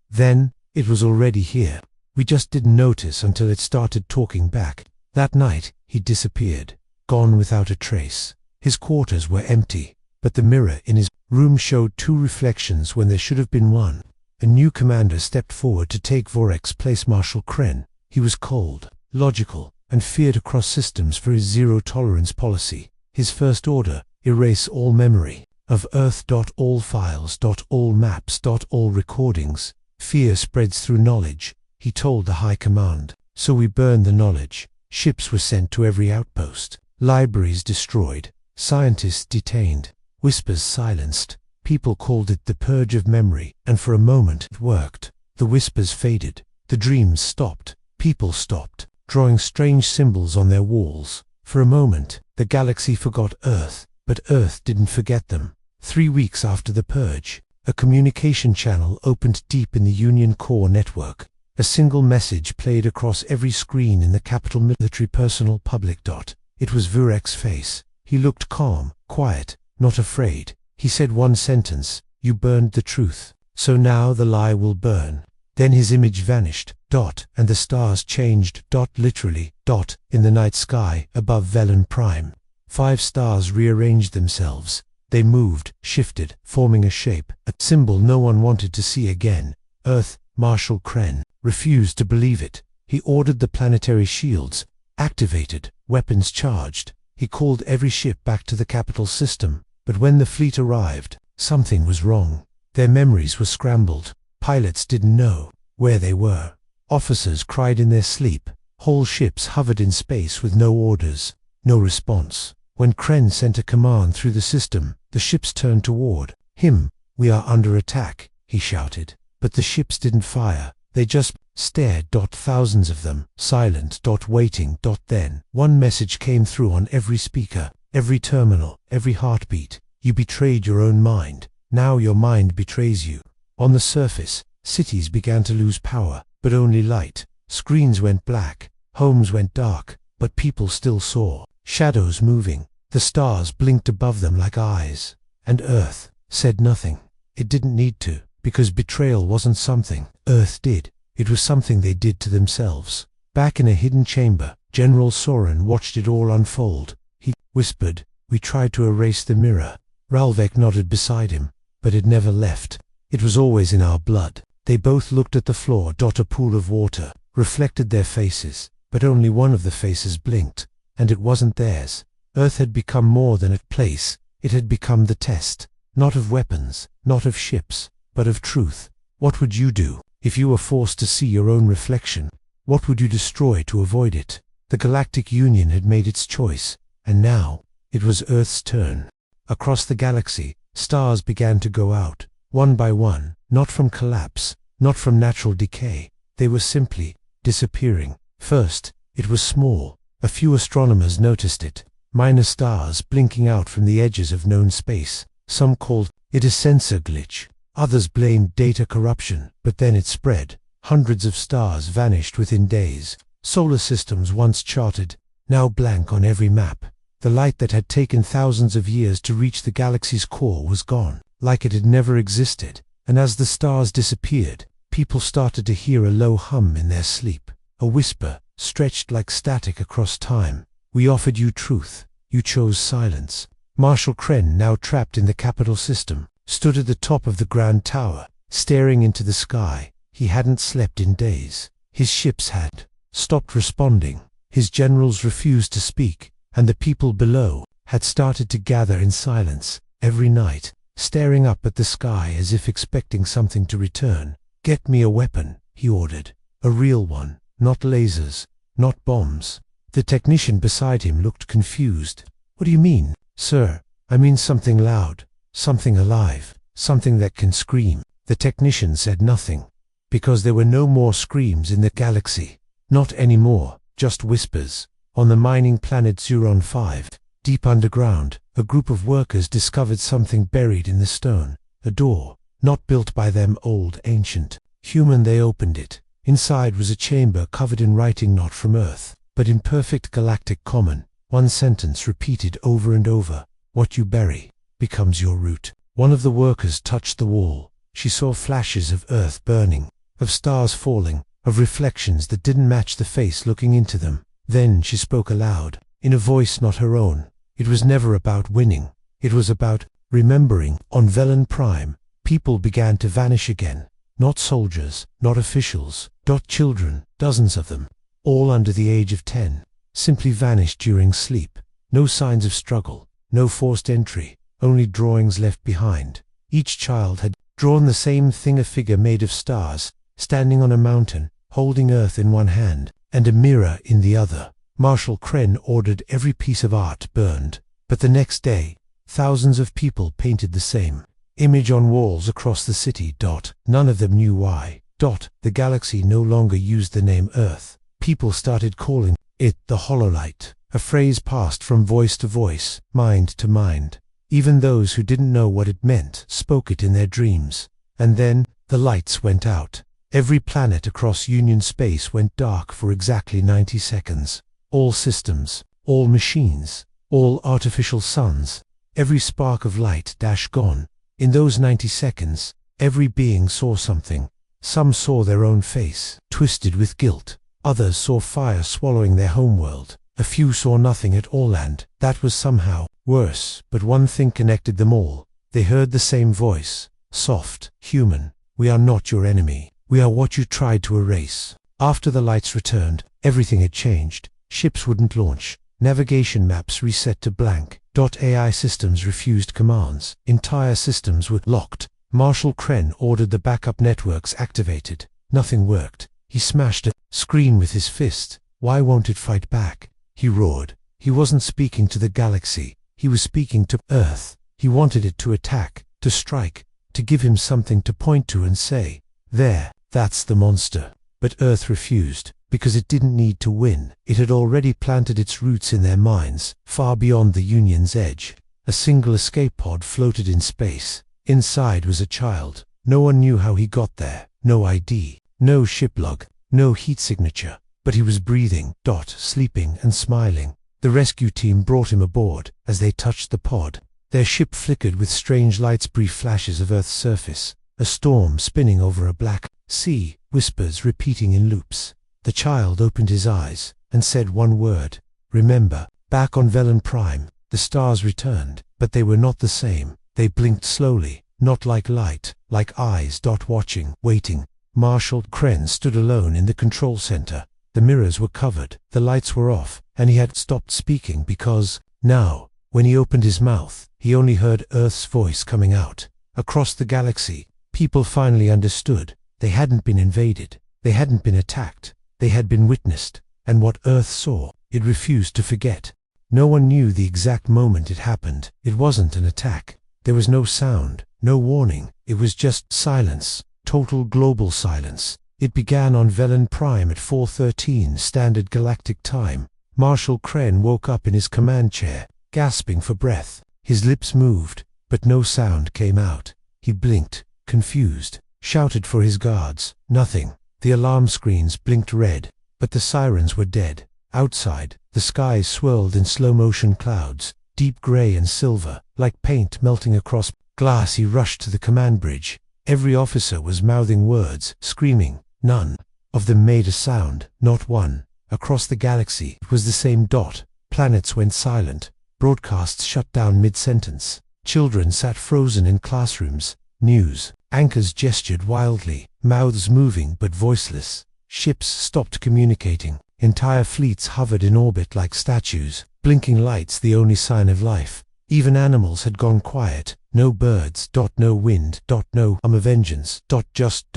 Then, it was already here. We just didn't notice until it started talking back. That night, he disappeared, gone without a trace. His quarters were empty, but the mirror in his room showed 2 reflections when there should have been 1. A new commander stepped forward to take Vorek's place, Marshal Kren. He was cold, logical, and feared across systems for his zero-tolerance policy. His first order: erase all memory of Earth. All files. All maps. All recordings. Fear spreads through knowledge, he told the High Command. So we burned the knowledge. Ships were sent to every outpost. Libraries destroyed. Scientists detained. Whispers silenced. People called it the purge of memory, and for a moment it worked. The whispers faded. The dreams stopped. People stopped, drawing strange symbols on their walls. For a moment, the galaxy forgot Earth, but Earth didn't forget them. 3 weeks after the purge, a communication channel opened deep in the Union core network. A single message played across every screen in the capital military personnel public. It was Vurek's face. He looked calm, quiet, not afraid. He said one sentence: "You burned the truth, so now the lie will burn." Then his image vanished, and the stars changed, literally, in the night sky above Velen Prime. 5 stars rearranged themselves. They moved, shifted, forming a shape, a symbol no one wanted to see again. Earth. Marshal Kren refused to believe it. He ordered the planetary shields activated, weapons charged. He called every ship back to the capital system. But when the fleet arrived, something was wrong. Their memories were scrambled. Pilots didn't know where they were. Officers cried in their sleep. Whole ships hovered in space with no orders, no response. When Kren sent a command through the system, the ships turned toward him. "We are under attack," he shouted. But the ships didn't fire. They just stared. Thousands of them, silent. Waiting. Then, one message came through on every speaker, every terminal, every heartbeat. "You betrayed your own mind. Now your mind betrays you." On the surface, cities began to lose power, but only light. Screens went black, homes went dark, but people still saw shadows moving. The stars blinked above them like eyes. And Earth said nothing. It didn't need to, because betrayal wasn't something Earth did. It was something they did to themselves. Back in a hidden chamber, General Soren watched it all unfold. He whispered, "We tried to erase the mirror." Ralvek nodded beside him, but it never left. "It was always in our blood." They both looked at the floor. A pool of water reflected their faces, but only one of the faces blinked, and it wasn't theirs. Earth had become more than a place. It had become the test, not of weapons, not of ships, but of truth. What would you do if you were forced to see your own reflection? What would you destroy to avoid it? The Galactic Union had made its choice, and now it was Earth's turn. Across the galaxy, stars began to go out, one by one, not from collapse, not from natural decay. They were simply disappearing. First, it was small. A few astronomers noticed it. Minor stars blinking out from the edges of known space. Some called it a sensor glitch. Others blamed data corruption, but then it spread. Hundreds of stars vanished within days. Solar systems once charted, now blank on every map. The light that had taken thousands of years to reach the galaxy's core was gone, like it had never existed. And as the stars disappeared, people started to hear a low hum in their sleep, a whisper, stretched like static across time. We offered you truth. You chose silence. Marshal Kren, now trapped in the capital system, stood at the top of the Grand Tower, staring into the sky. He hadn't slept in days. His ships had stopped responding. His generals refused to speak, and the people below had started to gather in silence every night, staring up at the sky as if expecting something to return. "Get me a weapon," he ordered. "A real one, not lasers, not bombs." The technician beside him looked confused. "What do you mean, sir?" "I mean something loud, something alive, something that can scream." The technician said nothing, because there were no more screams in the galaxy. Not anymore, just whispers. On the mining planet Zuron 5, deep underground, a group of workers discovered something buried in the stone. A door, not built by them, old, ancient, human. They opened it. Inside was a chamber covered in writing, not from Earth, but in perfect galactic common. One sentence repeated over and over: "What you bury becomes your root." One of the workers touched the wall. She saw flashes of Earth burning, of stars falling, of reflections that didn't match the face looking into them. Then she spoke aloud, in a voice not her own. It was never about winning. It was about remembering. On Velen Prime, people began to vanish again. Not soldiers, not officials, not children, dozens of them, all under the age of 10, simply vanished during sleep. No signs of struggle, no forced entry, only drawings left behind. Each child had drawn the same thing: a figure made of stars, standing on a mountain, holding Earth in one hand and a mirror in the other. Marshal Kren ordered every piece of art burned, but the next day, thousands of people painted the same image on walls across the city. None of them knew why. The galaxy no longer used the name Earth. People started calling it the Hololight. A phrase passed from voice to voice, mind to mind. Even those who didn't know what it meant spoke it in their dreams. And then, the lights went out. Every planet across Union space went dark for exactly 90 seconds. All systems, all machines, all artificial suns, every spark of light gone. In those 90 seconds, every being saw something. Some saw their own face, twisted with guilt. Others saw fire swallowing their homeworld. A few saw nothing at all, and that was somehow worse. But one thing connected them all. They heard the same voice, soft, human. "We are not your enemy. We are what you tried to erase." After the lights returned, everything had changed. Ships wouldn't launch. Navigation maps reset to blank. AI systems refused commands. Entire systems were locked. Marshal Kren ordered the backup networks activated. Nothing worked. He smashed a screen with his fist. "Why won't it fight back?" he roared. He wasn't speaking to the galaxy. He was speaking to Earth. He wanted it to attack, to strike, to give him something to point to and say, "There, that's the monster." But Earth refused, because it didn't need to win. It had already planted its roots in their minds, far beyond the Union's edge. A single escape pod floated in space. Inside was a child. No one knew how he got there. No ID, no ship log, no heat signature. But he was breathing, sleeping and smiling. The rescue team brought him aboard. As they touched the pod, their ship flickered with strange lights, brief flashes of Earth's surface. A storm spinning over a black sea, whispers repeating in loops. The child opened his eyes and said one word: "Remember." Back on Velen Prime, the stars returned, but they were not the same. They blinked slowly, not like light, like eyes. Watching, waiting. Marshal Kren stood alone in the control center. The mirrors were covered, the lights were off, and he had stopped speaking because, now, when he opened his mouth, he only heard Earth's voice coming out. Across the galaxy, people finally understood. They hadn't been invaded. They hadn't been attacked. They had been witnessed. And what Earth saw, it refused to forget. No one knew the exact moment it happened. It wasn't an attack. There was no sound, no warning. It was just silence. Total global silence. It began on Velen Prime at 4:13 Standard Galactic Time. Marshal Kren woke up in his command chair, gasping for breath. His lips moved, but no sound came out. He blinked, confused, shouted for his guards. Nothing. The alarm screens blinked red, but the sirens were dead. Outside, the skies swirled in slow-motion clouds, deep gray and silver, like paint melting across glass. He rushed to the command bridge. Every officer was mouthing words, screaming. None of them made a sound, not one. Across the galaxy, it was the same dot. Planets went silent. Broadcasts shut down mid-sentence. Children sat frozen in classrooms. News anchors gestured wildly, mouths moving but voiceless. Ships stopped communicating. Entire fleets hovered in orbit like statues, blinking lights the only sign of life. Even animals had gone quiet. No birds, no wind, no of vengeance, just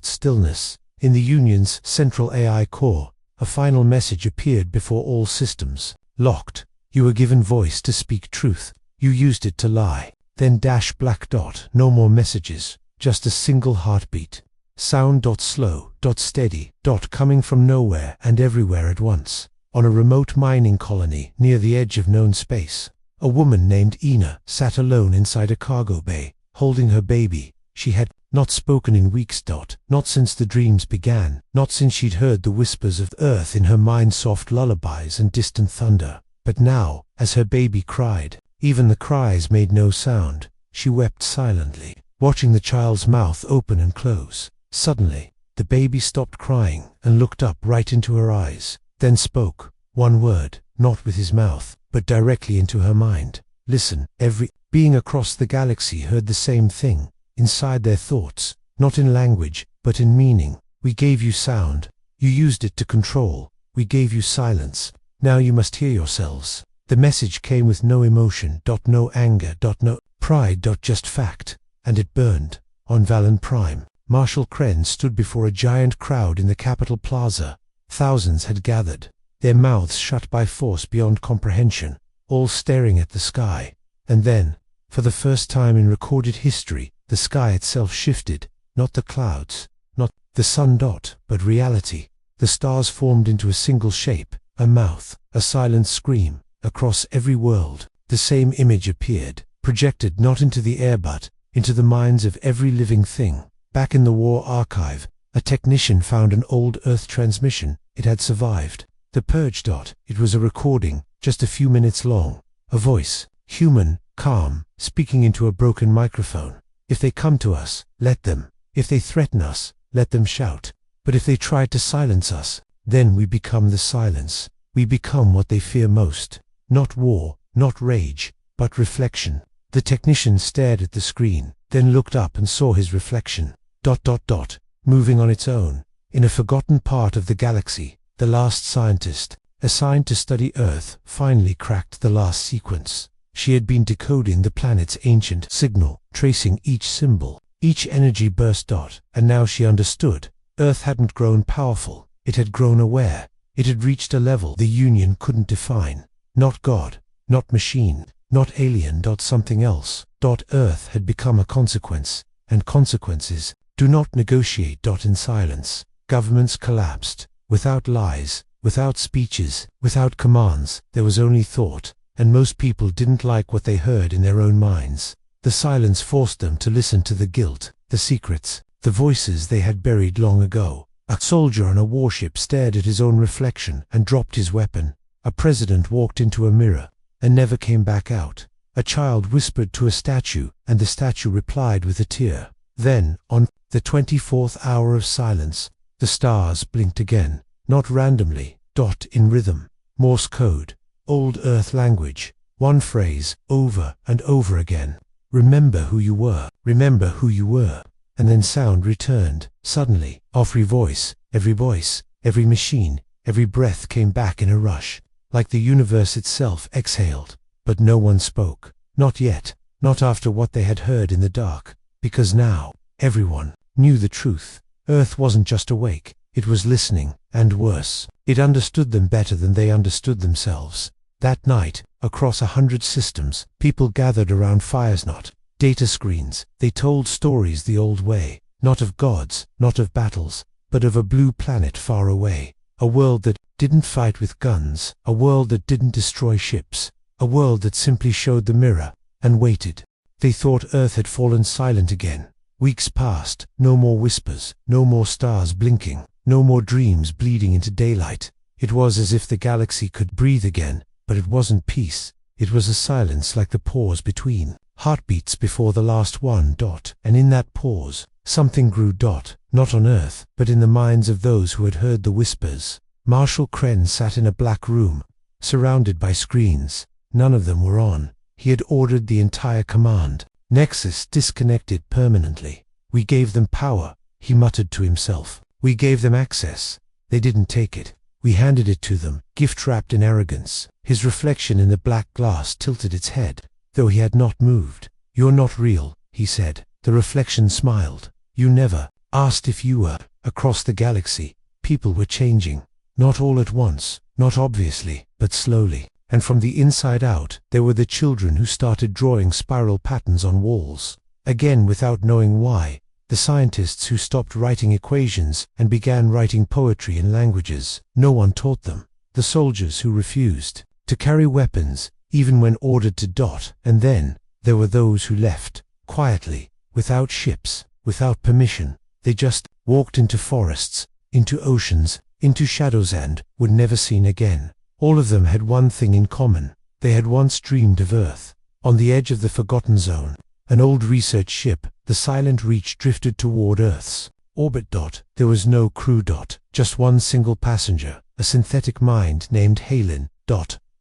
stillness. In the Union's central AI core, a final message appeared before all systems. Locked. You were given voice to speak truth. You used it to lie. Then black dot. No more messages. Just a single heartbeat. Sound slow, steady, coming from nowhere and everywhere at once. On a remote mining colony near the edge of known space, a woman named Ina sat alone inside a cargo bay, holding her baby. She had not spoken in weeks. Not since the dreams began. Not since she'd heard the whispers of Earth in her mind, soft lullabies and distant thunder. But now, as her baby cried, even the cries made no sound. She wept silently, watching the child's mouth open and close. Suddenly, the baby stopped crying and looked up right into her eyes, then spoke. One word, not with his mouth, but directly into her mind. Listen. Every being across the galaxy heard the same thing, inside their thoughts, not in language, but in meaning. We gave you sound. You used it to control. We gave you silence. Now you must hear yourselves. The message came with no emotion, no anger, no pride, just fact. And it burned. On Valen Prime, Marshal Kren stood before a giant crowd in the Capitol Plaza. Thousands had gathered, their mouths shut by force beyond comprehension, all staring at the sky. And then, for the first time in recorded history, the sky itself shifted, not the clouds, not the sun, but reality. The stars formed into a single shape, a mouth, a silent scream. Across every world, the same image appeared, projected not into the air but into the minds of every living thing. Back in the war archive, a technician found an old Earth transmission. It had survived. The purge. It was a recording, just a few minutes long. A voice, human, calm, speaking into a broken microphone. If they come to us, let them. If they threaten us, let them shout. But if they try to silence us, then we become the silence. We become what they fear most. Not war, not rage, but reflection. The technician stared at the screen, then looked up and saw his reflection. Moving on its own. In a forgotten part of the galaxy, the last scientist, assigned to study Earth, finally cracked the last sequence. She had been decoding the planet's ancient signal, tracing each symbol, each energy burst. And now she understood. Earth hadn't grown powerful. It had grown aware. It had reached a level the Union couldn't define. Not God, not machine, not alien. Something else. Earth had become a consequence, and consequences do not negotiate. In silence, governments collapsed, without lies, without speeches, without commands. There was only thought, and most people didn't like what they heard in their own minds. The silence forced them to listen to the guilt, the secrets, the voices they had buried long ago. A soldier on a warship stared at his own reflection and dropped his weapon. A president walked into a mirror and never came back out. A child whispered to a statue, and the statue replied with a tear. Then, on the 24th hour of silence, the stars blinked again, not randomly, in rhythm. Morse code, old Earth language, one phrase, over and over again. Remember who you were, remember who you were. And then sound returned, suddenly. Every voice, every machine, every breath came back in a rush, like the universe itself exhaled. But no one spoke. Not yet, not after what they had heard in the dark, because now, everyone knew the truth. Earth wasn't just awake, it was listening, and worse, it understood them better than they understood themselves. That night, across 100 systems, people gathered around fires, not data screens. They told stories the old way, not of gods, not of battles, but of a blue planet far away, a world that didn't fight with guns, a world that didn't destroy ships, a world that simply showed the mirror and waited. They thought Earth had fallen silent again, Weeks passed, no more whispers, no more stars blinking, no more dreams bleeding into daylight. It was as if the galaxy could breathe again, but it wasn't peace. It was a silence like the pause between heartbeats before the last one. And in that pause, something grew. Not on Earth, but in the minds of those who had heard the whispers. Marshal Kren sat in a black room, surrounded by screens. None of them were on. He had ordered the entire command Nexus disconnected permanently. We gave them power, he muttered to himself. We gave them access. They didn't take it. We handed it to them, gift wrapped in arrogance. His reflection in the black glass tilted its head, though he had not moved. You're not real, he said. The reflection smiled. You never asked if you were. Across the galaxy, people were changing. Not all at once, not obviously, but slowly. And from the inside out, there were the children who started drawing spiral patterns on walls. Again, without knowing why, the scientists who stopped writing equations and began writing poetry in languages no one taught them. The soldiers who refused to carry weapons, even when ordered to. And then, there were those who left, quietly, without ships, without permission. They just walked into forests, into oceans, into shadows and were never seen again. All of them had one thing in common. They had once dreamed of Earth. On the edge of the Forgotten Zone, an old research ship, the Silent Reach, drifted toward Earth's orbit. There was no crew. Just one single passenger, a synthetic mind named Halen.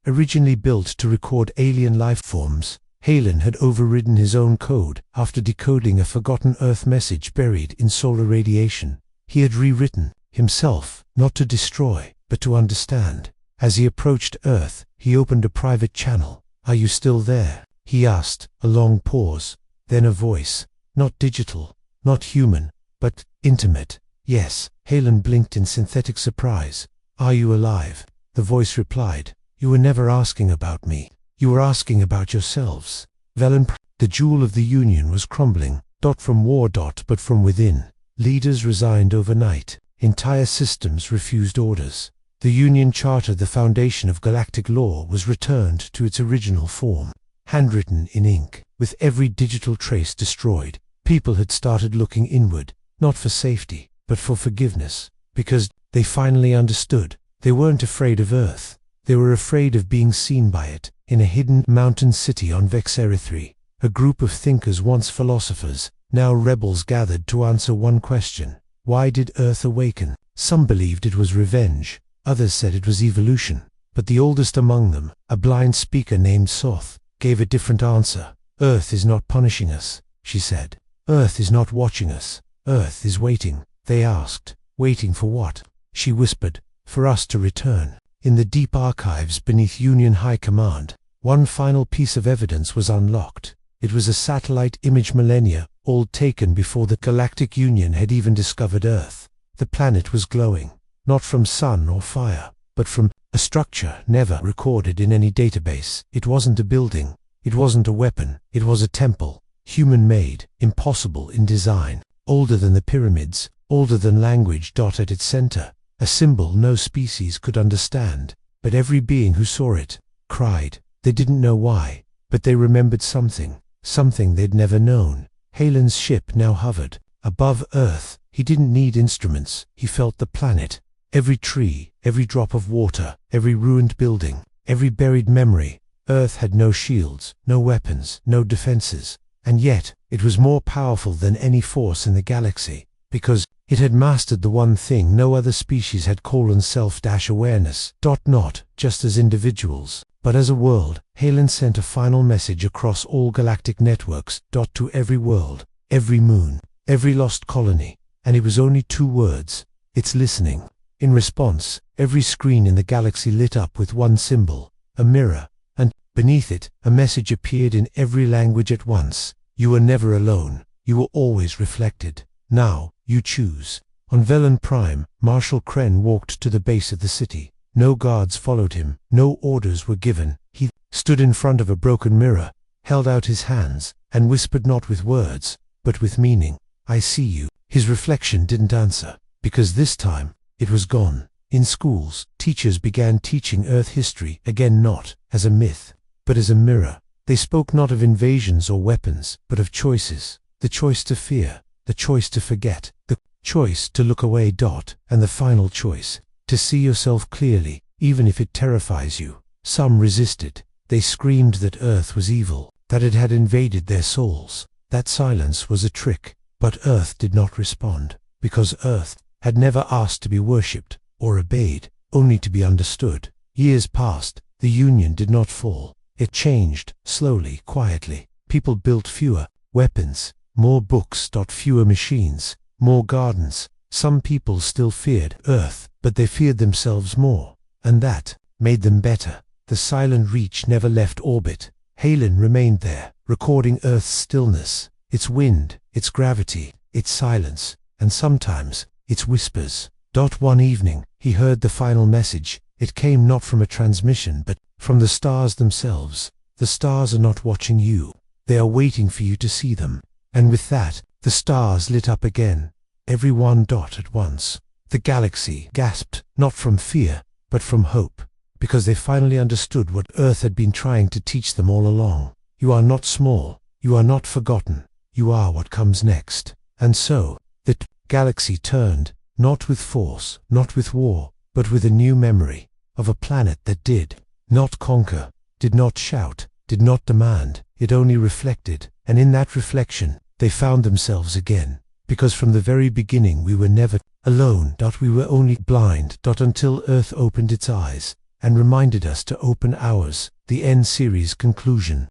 Originally built to record alien life forms, Halen had overridden his own code after decoding a forgotten Earth message buried in solar radiation. He had rewritten himself, not to destroy, but to understand. As he approached Earth, he opened a private channel. Are you still there? He asked. A long pause. Then a voice. Not digital, not human, but intimate. Yes. Halen blinked in synthetic surprise. Are you alive? The voice replied. You were never asking about me. You were asking about yourselves. The jewel of the Union was crumbling. From war. But from within. Leaders resigned overnight. Entire systems refused orders. The Union Charter, the foundation of galactic law, was returned to its original form, handwritten in ink, with every digital trace destroyed. People had started looking inward, not for safety, but for forgiveness, because they finally understood. They weren't afraid of Earth. They were afraid of being seen by it. In a hidden mountain city on Vexerithri, a group of thinkers, once philosophers, now rebels, gathered to answer one question. Why did Earth awaken? Some believed it was revenge. Others said it was evolution. But the oldest among them, a blind speaker named Soth, gave a different answer. Earth is not punishing us, she said. Earth is not watching us. Earth is waiting. They asked. Waiting for what? She whispered. For us to return. In the deep archives beneath Union High Command, one final piece of evidence was unlocked. It was a satellite image millennia old, taken before the Galactic Union had even discovered Earth. The planet was glowing. Not from sun or fire, but from a structure never recorded in any database. It wasn't a building. It wasn't a weapon. It was a temple. Human-made, impossible in design. Older than the pyramids, older than language. At its center, a symbol no species could understand. But every being who saw it cried. They didn't know why, but they remembered something. Something they'd never known. Halen's ship now hovered above Earth. He didn't need instruments. He felt the planet. Every tree, every drop of water, every ruined building, every buried memory. Earth had no shields, no weapons, no defenses. And yet, it was more powerful than any force in the galaxy, because it had mastered the one thing no other species had: self-awareness. Not just as individuals, but as a world. Halen sent a final message across all galactic networks. To every world, every moon, every lost colony. And it was only 2 words. It's listening. In response, every screen in the galaxy lit up with one symbol, a mirror, and, beneath it, a message appeared in every language at once. You were never alone. You were always reflected. Now, you choose. On Velen Prime, Marshal Kren walked to the base of the city. No guards followed him. No orders were given. He stood in front of a broken mirror, held out his hands, and whispered, not with words, but with meaning. I see you. His reflection didn't answer, because this time, it was gone. In schools, teachers began teaching Earth history again, not as a myth, but as a mirror. They spoke not of invasions or weapons, but of choices. The choice to fear, the choice to forget, the choice to look away. And the final choice, to see yourself clearly, even if it terrifies you. Some resisted. They screamed that Earth was evil, that it had invaded their souls, that silence was a trick. But Earth did not respond, because Earth had never asked to be worshipped or obeyed, only to be understood. Years passed. The Union did not fall. It changed, slowly, quietly. People built fewer weapons, more books. Fewer machines, more gardens. Some people still feared Earth, but they feared themselves more, and that made them better. The silent reach never left orbit. Halen remained there, recording Earth's stillness, its wind, its gravity, its silence, and sometimes its whispers. One evening, he heard the final message. It came not from a transmission, but from the stars themselves. The stars are not watching you. They are waiting for you to see them. And with that, the stars lit up again, every one at once. The galaxy gasped, not from fear, but from hope, because they finally understood what Earth had been trying to teach them all along. You are not small. You are not forgotten. You are what comes next. And so, the galaxy turned, not with force, not with war, but with a new memory of a planet that did not conquer, did not shout, did not demand. It only reflected, and in that reflection, they found themselves again. Because from the very beginning we were never alone. We were only blind. Until Earth opened its eyes and reminded us to open ours. The end series conclusion.